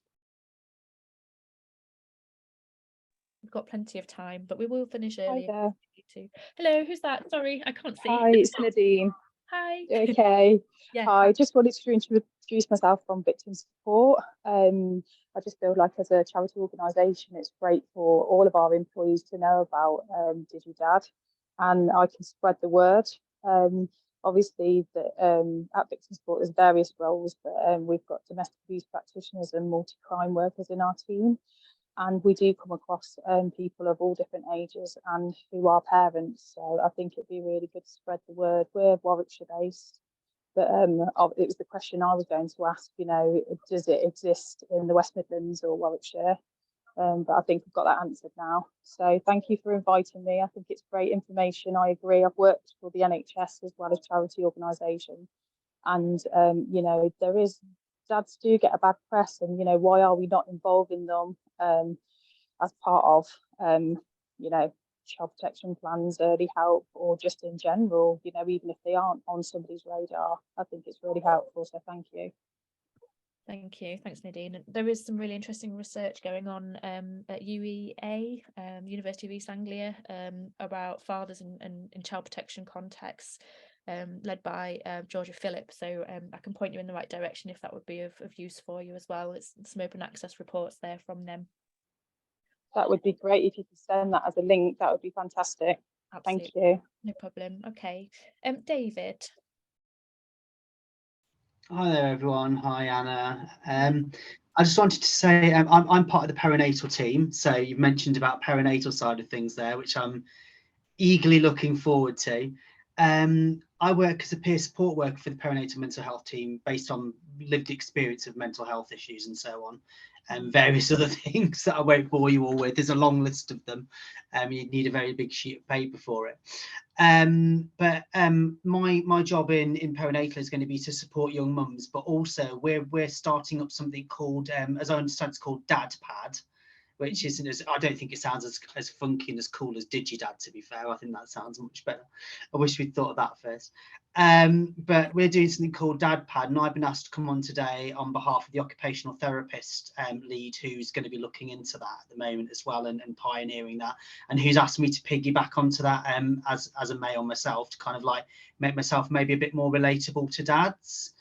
We've got plenty of time, but we will finish early. Hi there. Hello, who's that? Sorry, I can't see. Hi, it's Nadine. Hi. Okay. Yeah. Hi, just wanted to introduce myself from Victim Support. I just feel like as a charity organisation, it's great for all of our employees to know about DigiDad, and I can spread the word. Obviously, at Victim Support, there's various roles, but we've got domestic abuse practitioners and multi-crime workers in our team. And we do come across people of all different ages and who are parents. So I think it'd be really good to spread the word. We're Warwickshire based, but it was the question I was going to ask, does it exist in the West Midlands or Warwickshire? But I think I've got that answered now. So thank you for inviting me. I think it's great information. I agree. I've worked for the NHS as well as charity organisation. And, dads do get a bad press, and, why are we not involving them as part of, child protection plans, early help, or just in general, even if they aren't on somebody's radar. I think it's really helpful. So thank you. Thank you. Thanks, Nadine. There is some really interesting research going on at UEA, University of East Anglia, about fathers and in child protection contexts, led by Georgia Phillips. So I can point you in the right direction if that would be of use for you as well. It's some open access reports there from them. That would be great if you could send that as a link. That would be fantastic. Absolutely. Thank you. No problem. Okay. David. Hi there, everyone. Hi, Anna. I just wanted to say I'm part of the perinatal team. So you've mentioned about perinatal side of things there, which I'm eagerly looking forward to. I work as a peer support worker for the perinatal mental health team based on lived experience of mental health issues and so on, and various other things that I won't bore you all with. There's a long list of them. You'd need a very big sheet of paper for it. But my job in perinatal is going to be to support young mums, but also we're starting up something called, as I understand, it's called DadPad, which isn't as, I don't think it sounds as funky and as cool as DigiDad, to be fair. I think that sounds much better. I wish we'd thought of that first. But we're doing something called DadPad, and I've been asked to come on today on behalf of the occupational therapist lead, who's going to be looking into that at the moment as well, and pioneering that, and who's asked me to piggyback onto that as a male myself, to kind of like make myself maybe a bit more relatable to dads.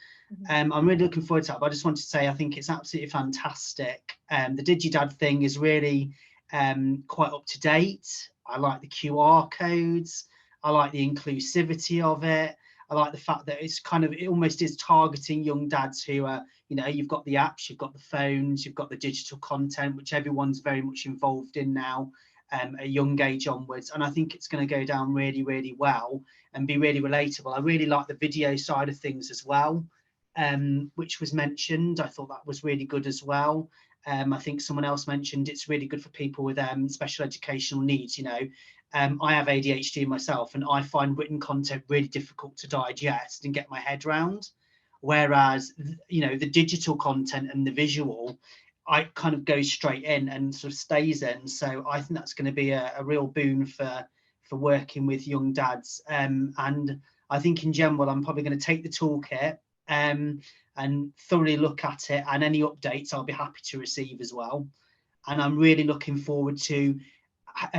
I'm really looking forward to that, but I just want to say I think it's absolutely fantastic. The DigiDad thing is really quite up to date. I like the QR codes. I like the inclusivity of it. I like the fact that it's kind of, it almost is targeting young dads who are, you know, you've got the apps, you've got the phones, you've got the digital content, which everyone's very much involved in now, a young age onwards. And I think it's going to go down really, really well and be really relatable. I really like the video side of things as well, which was mentioned. I thought that was really good as well. I think someone else mentioned it's really good for people with special educational needs. You know, I have ADHD myself, and I find written content really difficult to digest and get my head around. Whereas, you know, the digital content and the visual, I kind of go straight in and sort of stays in. So I think that's going to be a real boon for working with young dads. And I think in general, I'm probably going to take the toolkit and thoroughly look at it, and any updates I'll be happy to receive as well. And I'm really looking forward to,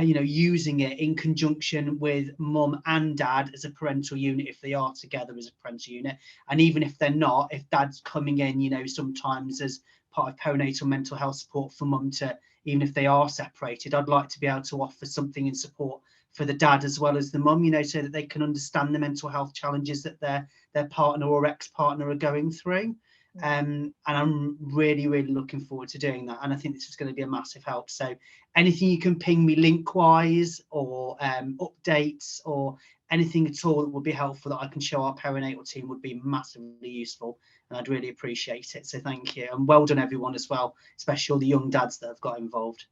you know, using it in conjunction with mum and dad as a parental unit, if they are together as a parental unit. And even if they're not, if dad's coming in, you know, sometimes as part of perinatal mental health support for mum to, even if they are separated, I'd like to be able to offer something in support for the dad as well as the mum, you know, so that they can understand the mental health challenges that their partner or ex-partner are going through. And I'm really, really looking forward to doing that. And I think this is going to be a massive help. So anything you can ping me link-wise or updates or anything at all that would be helpful that I can show our perinatal team would be massively useful. And I'd really appreciate it. So thank you. And well done, everyone, as well, especially all the young dads that have got involved.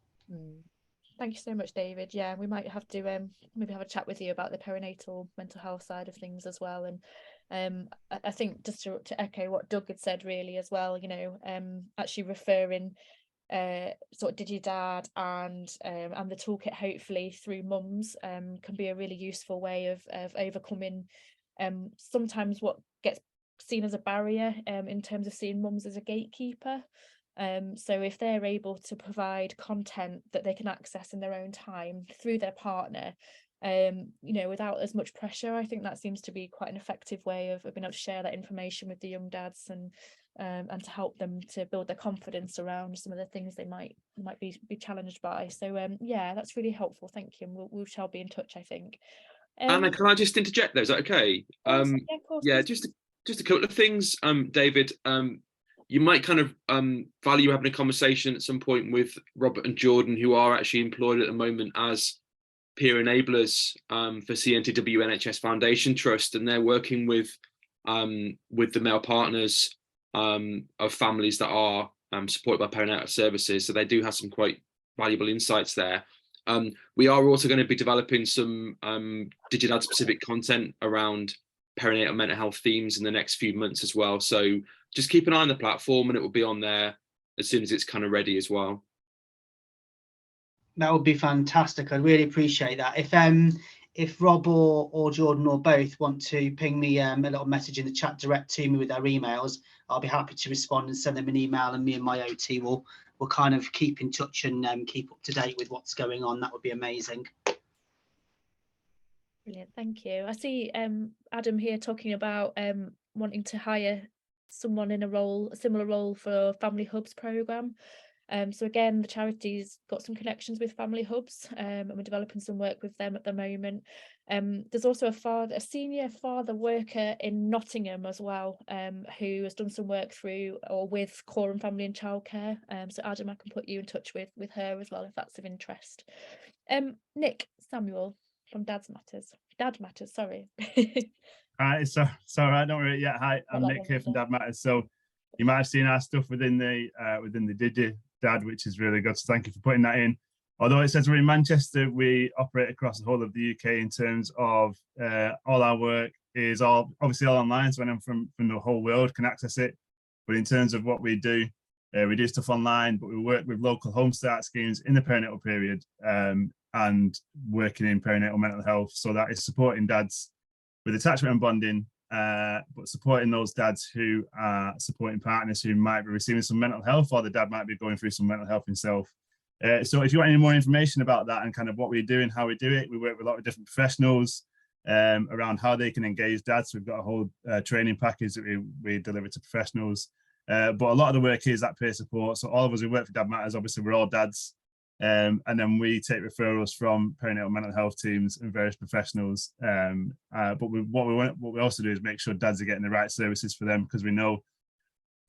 Thank you so much, David. Yeah, we might have to maybe have a chat with you about the perinatal mental health side of things as well. And I think just to echo what Doug had said really as well, you know, actually referring sort of DigiDad and the toolkit hopefully through mums can be a really useful way of overcoming sometimes what gets seen as a barrier in terms of seeing mums as a gatekeeper. So if they're able to provide content that they can access in their own time through their partner, you know, without as much pressure, I think that seems to be quite an effective way of being able to share that information with the young dads and to help them to build their confidence around some of the things they might be challenged by. So yeah, that's really helpful. Thank you, and we shall be in touch, I think. Anna, can I just interject there? Is that okay? Yeah, of course. Yeah, just a couple of things, David. You might kind of value having a conversation at some point with Robert and Jordan, who are actually employed at the moment as peer enablers for CNTW NHS Foundation Trust, and they're working with the male partners of families that are supported by perinatal services. So they do have some quite valuable insights there. We are also going to be developing some DigiDad specific content around perinatal mental health themes in the next few months as well. So just keep an eye on the platform, and it will be on there as soon as it's kind of ready as well. That would be fantastic. I'd really appreciate that. If Rob or Jordan or both want to ping me a little message in the chat direct to me with their emails, I'll be happy to respond and send them an email, and me and my OT will kind of keep in touch and keep up to date with what's going on. That would be amazing. Brilliant, thank you. I see Adam here talking about wanting to hire someone in a similar role for Family Hubs programme. So again, the charity's got some connections with Family Hubs, and we're developing some work with them at the moment. There's also a senior father worker in Nottingham as well, who has done some work through or with Quorum Family and Childcare. So Adam, I can put you in touch with her as well if that's of interest. Nick Samuel from Dad Matters, sorry. It's all right, don't worry. Yeah, hi, I'm Nick here from Dad Matters. So you might have seen our stuff within the DigiDad, which is really good. So thank you for putting that in. Although it says we're in Manchester, we operate across the whole of the UK in terms of all our work is obviously all online. So anyone from the whole world can access it. But in terms of what we do stuff online, but we work with local home start schemes in the perinatal period and working in perinatal mental health. So that is supporting dads with attachment and bonding, but supporting those dads who are supporting partners who might be receiving some mental health, or the dad might be going through some mental health himself. So if you want any more information about that and kind of what we do and how we do it, we work with a lot of different professionals around how they can engage dads. We've got a whole training package that we deliver to professionals. But a lot of the work is that peer support. So all of us who work for Dad Matters, obviously we're all dads. And then we take referrals from perinatal mental health teams and various professionals. But what we also do is make sure dads are getting the right services for them, because we know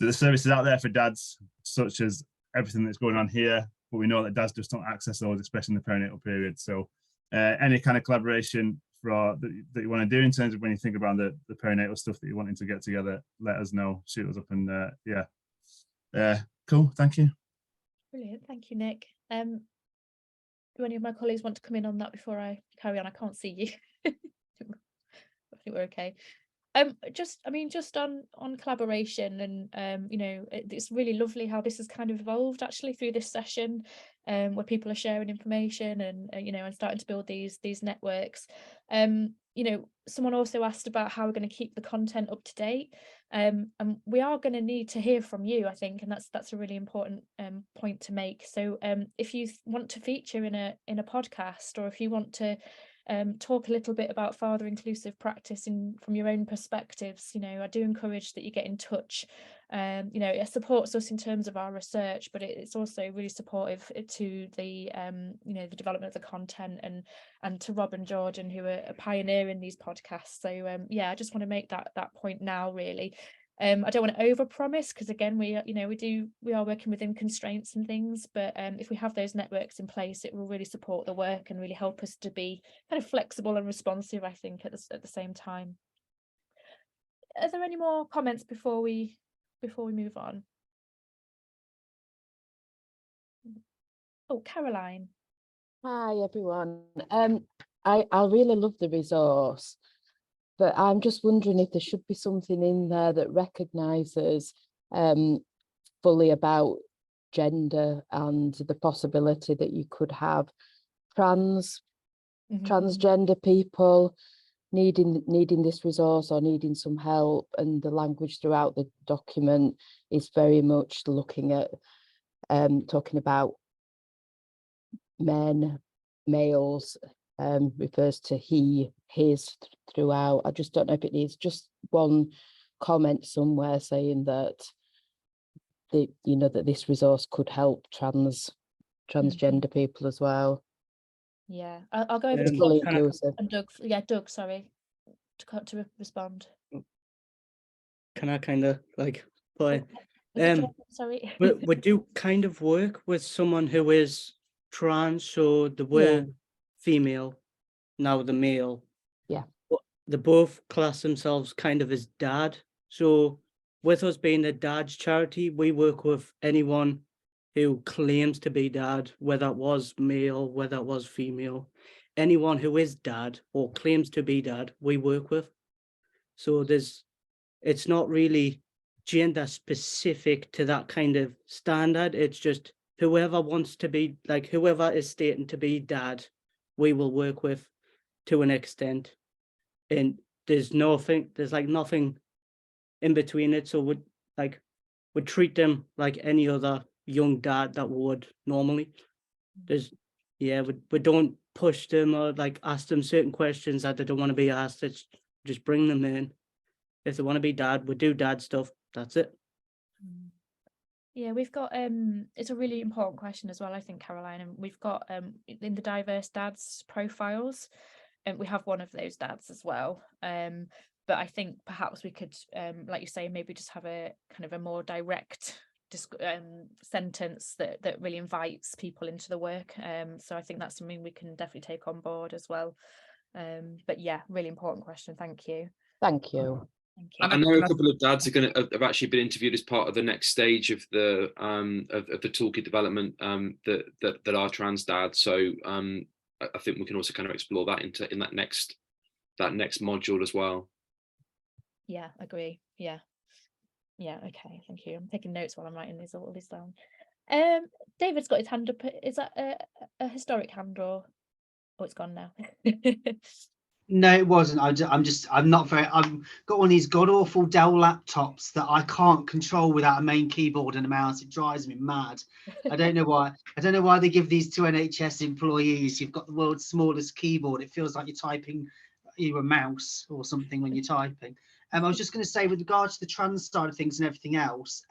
that the services out there for dads, such as everything that's going on here, but we know that dads just don't access those, especially in the perinatal period. So any kind of collaboration that you want to do in terms of when you think about the perinatal stuff that you're wanting to get together, let us know, shoot us up, and cool, thank you. Brilliant, thank you, Nick. Do any of my colleagues want to come in on that before I carry on? I can't see you. I think we're okay. Just on collaboration, and it's really lovely how this has kind of evolved actually through this session, where people are sharing information and and starting to build these networks. Someone also asked about how we're going to keep the content up to date, and we are going to need to hear from you, I think, and that's a really important point to make. So if you want to feature in a podcast, or if you want to talk a little bit about father inclusive practice from your own perspectives, I do encourage that you get in touch. It supports us in terms of our research, but it's also really supportive to the the development of the content, and to Rob and Jordan, who are pioneering these podcasts. So I just want to make that point now, really. I don't want to overpromise, because again, we are working within constraints and things, but if we have those networks in place, it will really support the work and really help us to be kind of flexible and responsive, I think, at the same time. Are there any more comments before we move on? Oh, Caroline. Hi everyone. I really love the resource, but I'm just wondering if there should be something in there that recognises fully about gender and the possibility that you could have transgender people needing this resource or needing some help, and the language throughout the document is very much looking at talking about males, refers to he, his throughout. I just don't know if it needs just one comment somewhere saying that that this resource could help transgender people as well. Yeah, I'll go over to fully Bob inclusive. and Doug. Yeah, Doug, sorry, to respond. Can I kind of play? Sorry. we do kind of work with someone who is trans, so they were female, now the male. Yeah. But they both class themselves kind of as dad. So with us being a dad's charity, we work with anyone who claims to be dad, whether it was male, whether it was female. Anyone who is dad or claims to be dad, we work with. So it's not really gender specific to that kind of standard. It's just whoever wants to be, whoever is stating to be dad, we will work with to an extent. And there's nothing in between it. So we'd treat them like any other young dad that we would normally. We don't push them or ask them certain questions that they don't want to be asked. It's just bring them in. If they want to be dad, we do dad stuff. That's it. Yeah, we've got it's a really important question as well, I think, Caroline, and we've got in the diverse dads profiles, and we have one of those dads as well. But I think perhaps we could, like you say, maybe just have a kind of a more direct sentence that really invites people into the work. So I think that's something we can definitely take on board as well. But yeah, really important question. Thank you. Thank you. I know a couple of dads have actually been interviewed as part of the next stage of the toolkit development that are trans dads. So I think we can also kind of explore that in that next module as well. Yeah, agree. Yeah, okay, thank you. I'm taking notes while I'm writing all this down. David's got his hand up. Is that a historic hand, or it's gone now? No, it wasn't. I've got one of these god awful Dell laptops that I can't control without a main keyboard and a mouse. It drives me mad. I don't know why they give these to NHS employees. You've got the world's smallest keyboard. It feels like you're typing a mouse or something when you're typing. I was just going to say, with regard to the trans side of things and everything else,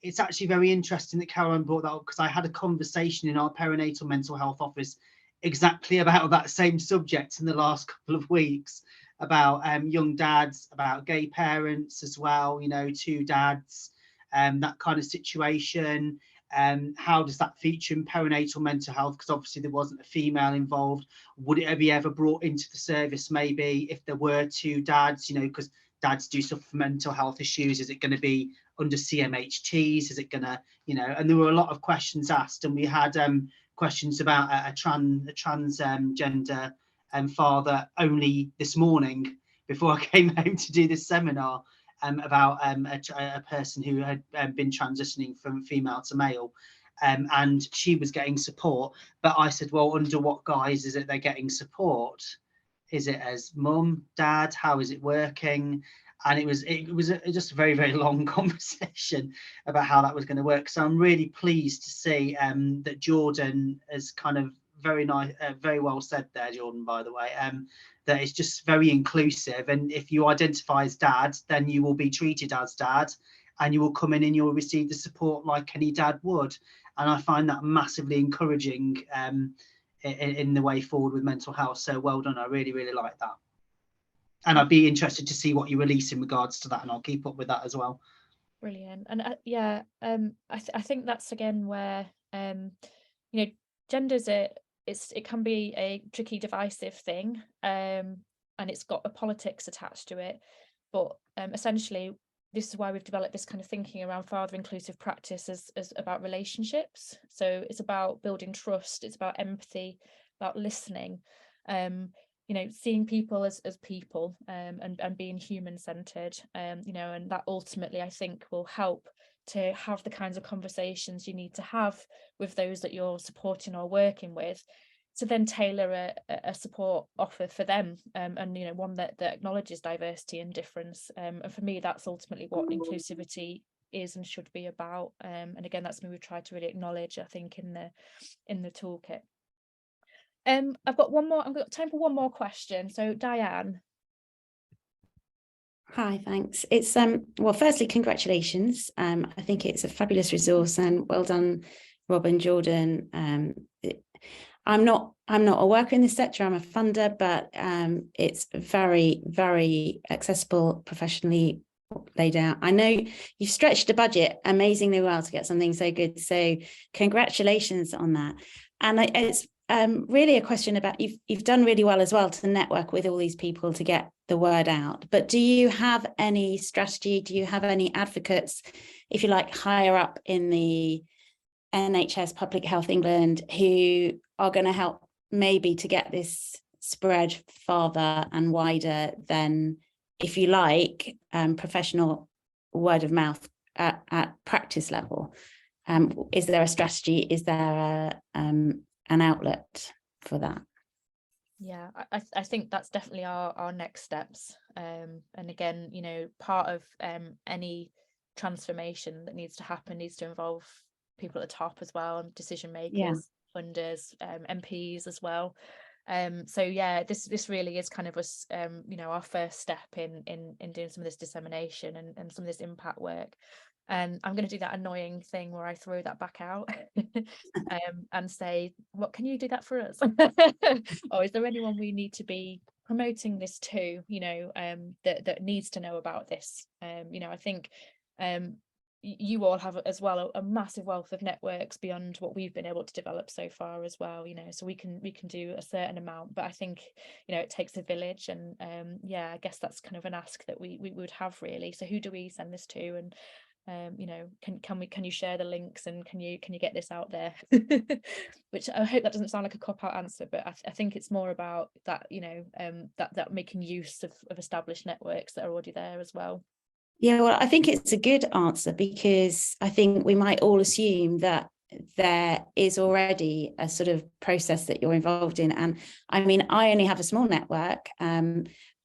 it's actually very interesting that Caroline brought that up, because I had a conversation in our perinatal mental health office exactly about that same subject in the last couple of weeks, about young dads, about gay parents as well, you know, two dads, that kind of situation. How does that feature in perinatal mental health? Because obviously there wasn't a female involved. Would it be ever brought into the service, maybe, if there were two dads, you know, because dads do suffer from mental health issues? Is it going to be under CMHTs? Is it going to, you know, and there were a lot of questions asked, and we had questions about a transgender father only this morning before I came home to do this seminar, about a person who had been transitioning from female to male, and she was getting support. But I said, well, under what guise is it they're getting support? Is it as mum, dad? How is it working? And it was just a very, very long conversation about how that was going to work. So I'm really pleased to see that Jordan has kind of very nice, very well said there, Jordan, by the way, that it's just very inclusive. And if you identify as dad, then you will be treated as dad, and you will come in and you'll receive the support like any dad would. And I find that massively encouraging in the way forward with mental health. So well done. I really, really like that. And I'd be interested to see what you release in regards to that, and I'll keep up with that as well. Brilliant. And I think that's again where you know, gender's it can be a tricky, divisive thing, and it's got a politics attached to it. But essentially, this is why we've developed this kind of thinking around father inclusive practice as about relationships. So it's about building trust, it's about empathy, about listening, you know, seeing people as people, and being human centered, you know, and that ultimately I think will help to have the kinds of conversations you need to have with those that you're supporting or working with, to then tailor a support offer for them, and you know, one that acknowledges diversity and difference. And for me, that's ultimately what inclusivity is and should be about. And again, that's something we've tried to really acknowledge, I think, in the toolkit. I've got time for one more question. So Diane. Hi, thanks. It's well, firstly, congratulations. I think it's a fabulous resource, and well done, Rob and Jordan. I'm not a worker in this sector, I'm a funder, but it's very, very accessible, professionally laid out. I know you've stretched the budget amazingly well to get something so good, so congratulations on that. And it's really a question about, you've done really well as well to network with all these people to get the word out, but do you have any strategy? Do you have any advocates, if you like, higher up in the NHS, Public Health England, who are going to help maybe to get this spread farther and wider than, if you like, professional word of mouth at practice level? Is there a strategy? Is there an outlet for that? Yeah, I think that's definitely our next steps. And again, you know, part of any transformation that needs to happen needs to involve people at the top as well, and decision makers, funders, MPs as well. So yeah, this really is kind of us, you know, our first step in doing some of this dissemination and some of this impact work. And I'm going to do that annoying thing where I throw that back out and say, what can you do that for us? Or is there anyone we need to be promoting this to, you know, that needs to know about this? You know, I think you all have as well a massive wealth of networks beyond what we've been able to develop so far as well, you know, so we can do a certain amount, but I think, you know, it takes a village. And yeah, I guess that's kind of an ask that we would have, really. So who do we send this to? And you know, can you share the links, and can you get this out there? Which I hope that doesn't sound like a cop-out answer, but I think it's more about that, you know, that making use of established networks that are already there as well. Yeah, well, I think it's a good answer, because I think we might all assume that there is already a sort of process that you're involved in. And I mean, I only have a small network,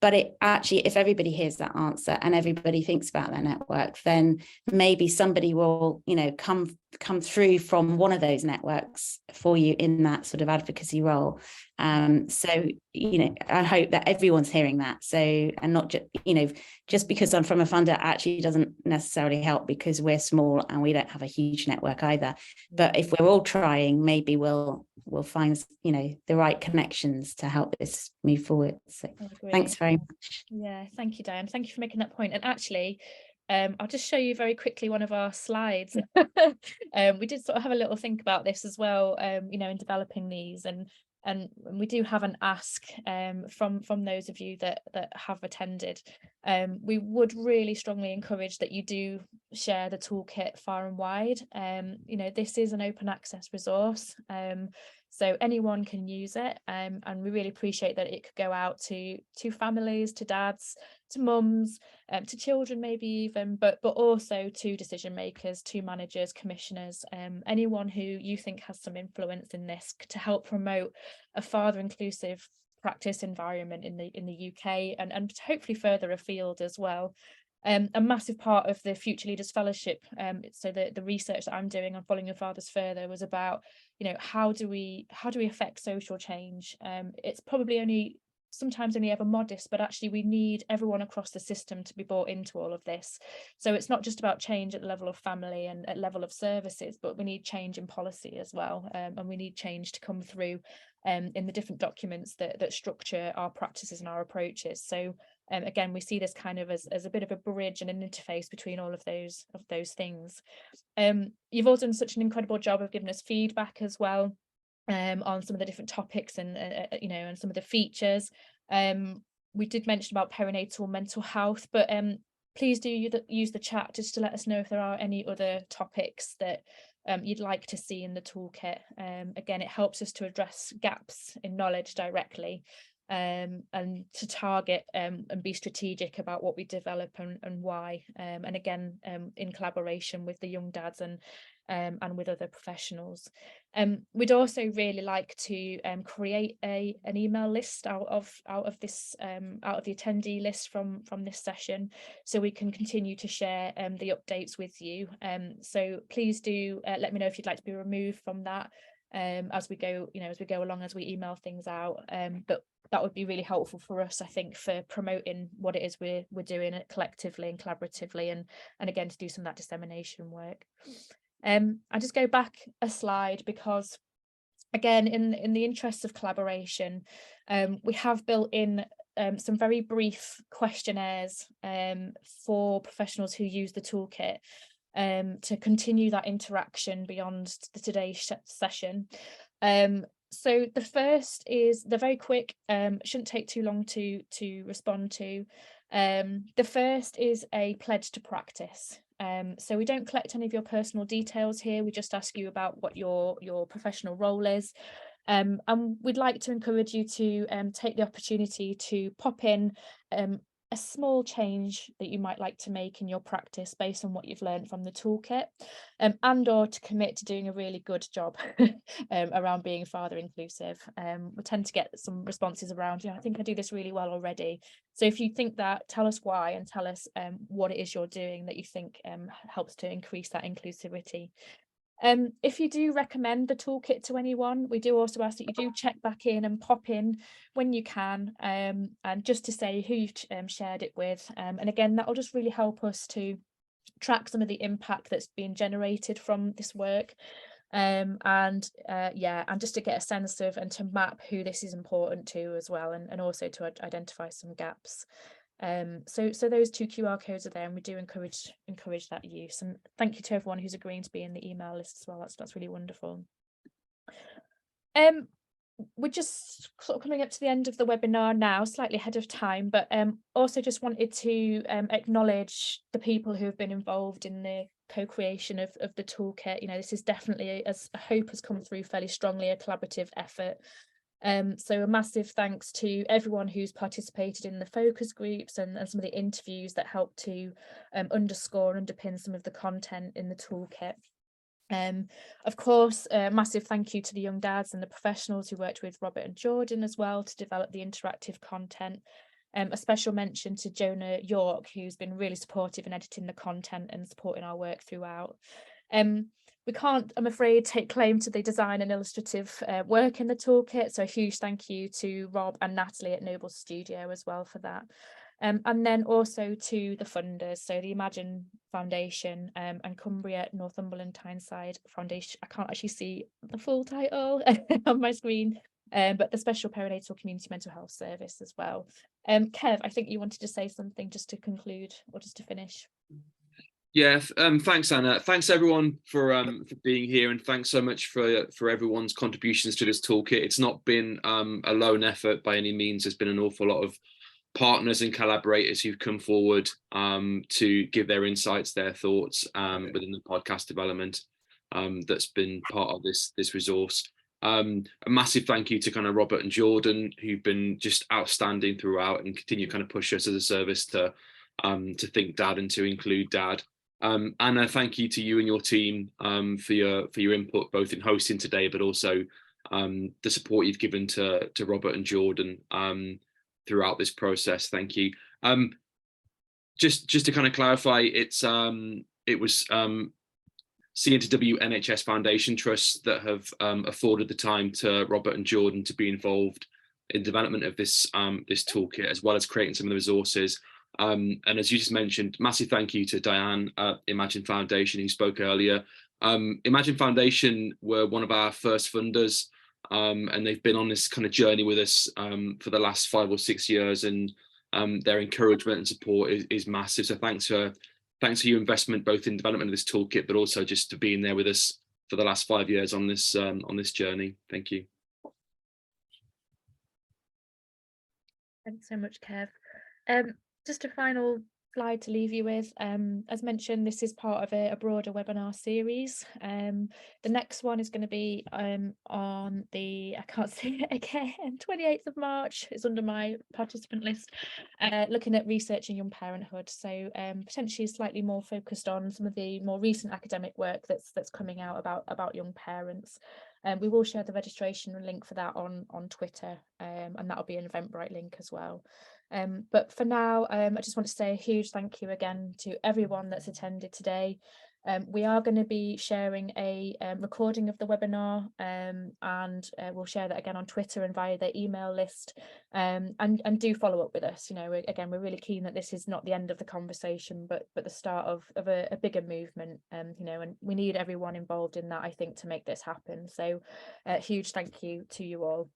but it actually, if everybody hears that answer and everybody thinks about their network, then maybe somebody will, you know, come come through from one of those networks for you in that sort of advocacy role. So, you know, I hope that everyone's hearing that. So, and not just, you know, just because I'm from a funder actually doesn't necessarily help, because we're small and we don't have a huge network either. But if we're all trying, maybe we'll find, you know, the right connections to help this move forward. So thanks very much. Yeah, thank you, Diane. Thank you for making that point. And actually, I'll just show you very quickly one of our slides. We did sort of have a little think about this as well, you know, in developing these, and we do have an ask from those of you that have attended. We would really strongly encourage that you do share the toolkit far and wide. You know, this is an open access resource, so anyone can use it, and we really appreciate that it could go out to families, to dads, to mums, to children maybe even, but also to decision makers, to managers, commissioners, anyone who you think has some influence in this, to help promote a father inclusive practice environment in the UK and hopefully further afield as well. A massive part of the Future Leaders Fellowship, so the research that I'm doing on Following Your Fathers Further was about, you know, how do we affect social change? It's probably sometimes only ever modest, but actually we need everyone across the system to be bought into all of this. So it's not just about change at the level of family and at level of services, but we need change in policy as well, and we need change to come through in the different documents that structure our practices and our approaches. So again, we see this kind of as a bit of a bridge and an interface between all of those things. You've all done such an incredible job of giving us feedback as well on some of the different topics and you know, and some of the features. We did mention about perinatal mental health, but please do use the chat just to let us know if there are any other topics that you'd like to see in the toolkit. Again, it helps us to address gaps in knowledge directly, and to target and be strategic about what we develop and why, and again in collaboration with the young dads and with other professionals. We'd also really like to create an email list out of the attendee list from this session, so we can continue to share the updates with you. So please do let me know if you'd like to be removed from that as we go along, as we email things out. But that would be really helpful for us, I think, for promoting what it is we're doing it collectively and collaboratively, and again to do some of that dissemination work. I just go back a slide because, again, in the interests of collaboration, we have built in some very brief questionnaires for professionals who use the toolkit to continue that interaction beyond today's session. So the first is, they're very quick, shouldn't take too long to respond to. The first is a pledge to practice. So we don't collect any of your personal details here, we just ask you about what your professional role is. And we'd like to encourage you to take the opportunity to pop in a small change that you might like to make in your practice based on what you've learned from the toolkit, and or to commit to doing a really good job around being father inclusive. We tend to get some responses around, I think I do this really well already. So if you think that, tell us why, and tell us what it is you're doing that you think helps to increase that inclusivity. If you do recommend the toolkit to anyone, we do also ask that you do check back in and pop in when you can, and just to say who you've shared it with. And again, that will just really help us to track some of the impact that's being generated from this work. And just to get a sense of and to map who this is important to as well, and also to identify some gaps. So those two QR codes are there, and we do encourage that use. And thank you to everyone who's agreeing to be in the email list as well. That's really wonderful. We're just sort of coming up to the end of the webinar now, slightly ahead of time, but also just wanted to acknowledge the people who have been involved in the co-creation of the toolkit. This is definitely, as I hope has come through fairly strongly, a collaborative effort. So a massive thanks to everyone who's participated in the focus groups and some of the interviews that help to underscore and underpin some of the content in the toolkit. Of course, a massive thank you to the young dads and the professionals who worked with Robert and Jordan as well to develop the interactive content. A special mention to Jonah York, who's been really supportive in editing the content and supporting our work throughout. We can't, I'm afraid, take claim to the design and illustrative work in the toolkit, so a huge thank you to Rob and Natalie at Noble Studio as well for that. And then also to the funders, so the Imagine Foundation and Cumbria Northumberland Tyneside Foundation. I can't actually see the full title on my screen, but the Special Perinatal Community Mental Health Service as well. Kev, I think you wanted to say something just to conclude or just to finish. Yeah, thanks, Anna. Thanks everyone for being here, and thanks so much for everyone's contributions to this toolkit. It's not been a lone effort by any means. There's been an awful lot of partners and collaborators who've come forward to give their insights, their thoughts within the podcast development that's been part of this resource. A massive thank you to kind of Robert and Jordan, who've been just outstanding throughout and continue to kind of push us as a service to think Dad and to include Dad. Anna, thank you to you and your team for your input, both in hosting today, but also the support you've given to Robert and Jordan throughout this process. Thank you. Just to kind of clarify, it was CNTW NHS Foundation Trusts that have afforded the time to Robert and Jordan to be involved in development of this toolkit, as well as creating some of the resources. And as you just mentioned, massive thank you to Diane at Imagine Foundation, who spoke earlier. Imagine Foundation were one of our first funders, and they've been on this kind of journey with us for the last 5 or 6 years, and their encouragement and support is massive. So thanks for your investment, both in development of this toolkit, but also just to being there with us for the last 5 years on this journey. Thank you. Thanks so much, Kev. Just a final slide to leave you with. As mentioned, this is part of a broader webinar series. The next one is going to be on the, I can't see it again, 28th of March. It's under my participant list, looking at researching young parenthood. So potentially slightly more focused on some of the more recent academic work that's coming out about young parents. We will share the registration link for that on Twitter, and that'll be an Eventbrite link as well. But for now, I just want to say a huge thank you again to everyone that's attended today. We are going to be sharing a recording of the webinar, and we'll share that again on Twitter and via the email list, and do follow up with us. You know, again, we're really keen that this is not the end of the conversation, but the start of a bigger movement, you know, and we need everyone involved in that, I think, to make this happen. So huge thank you to you all.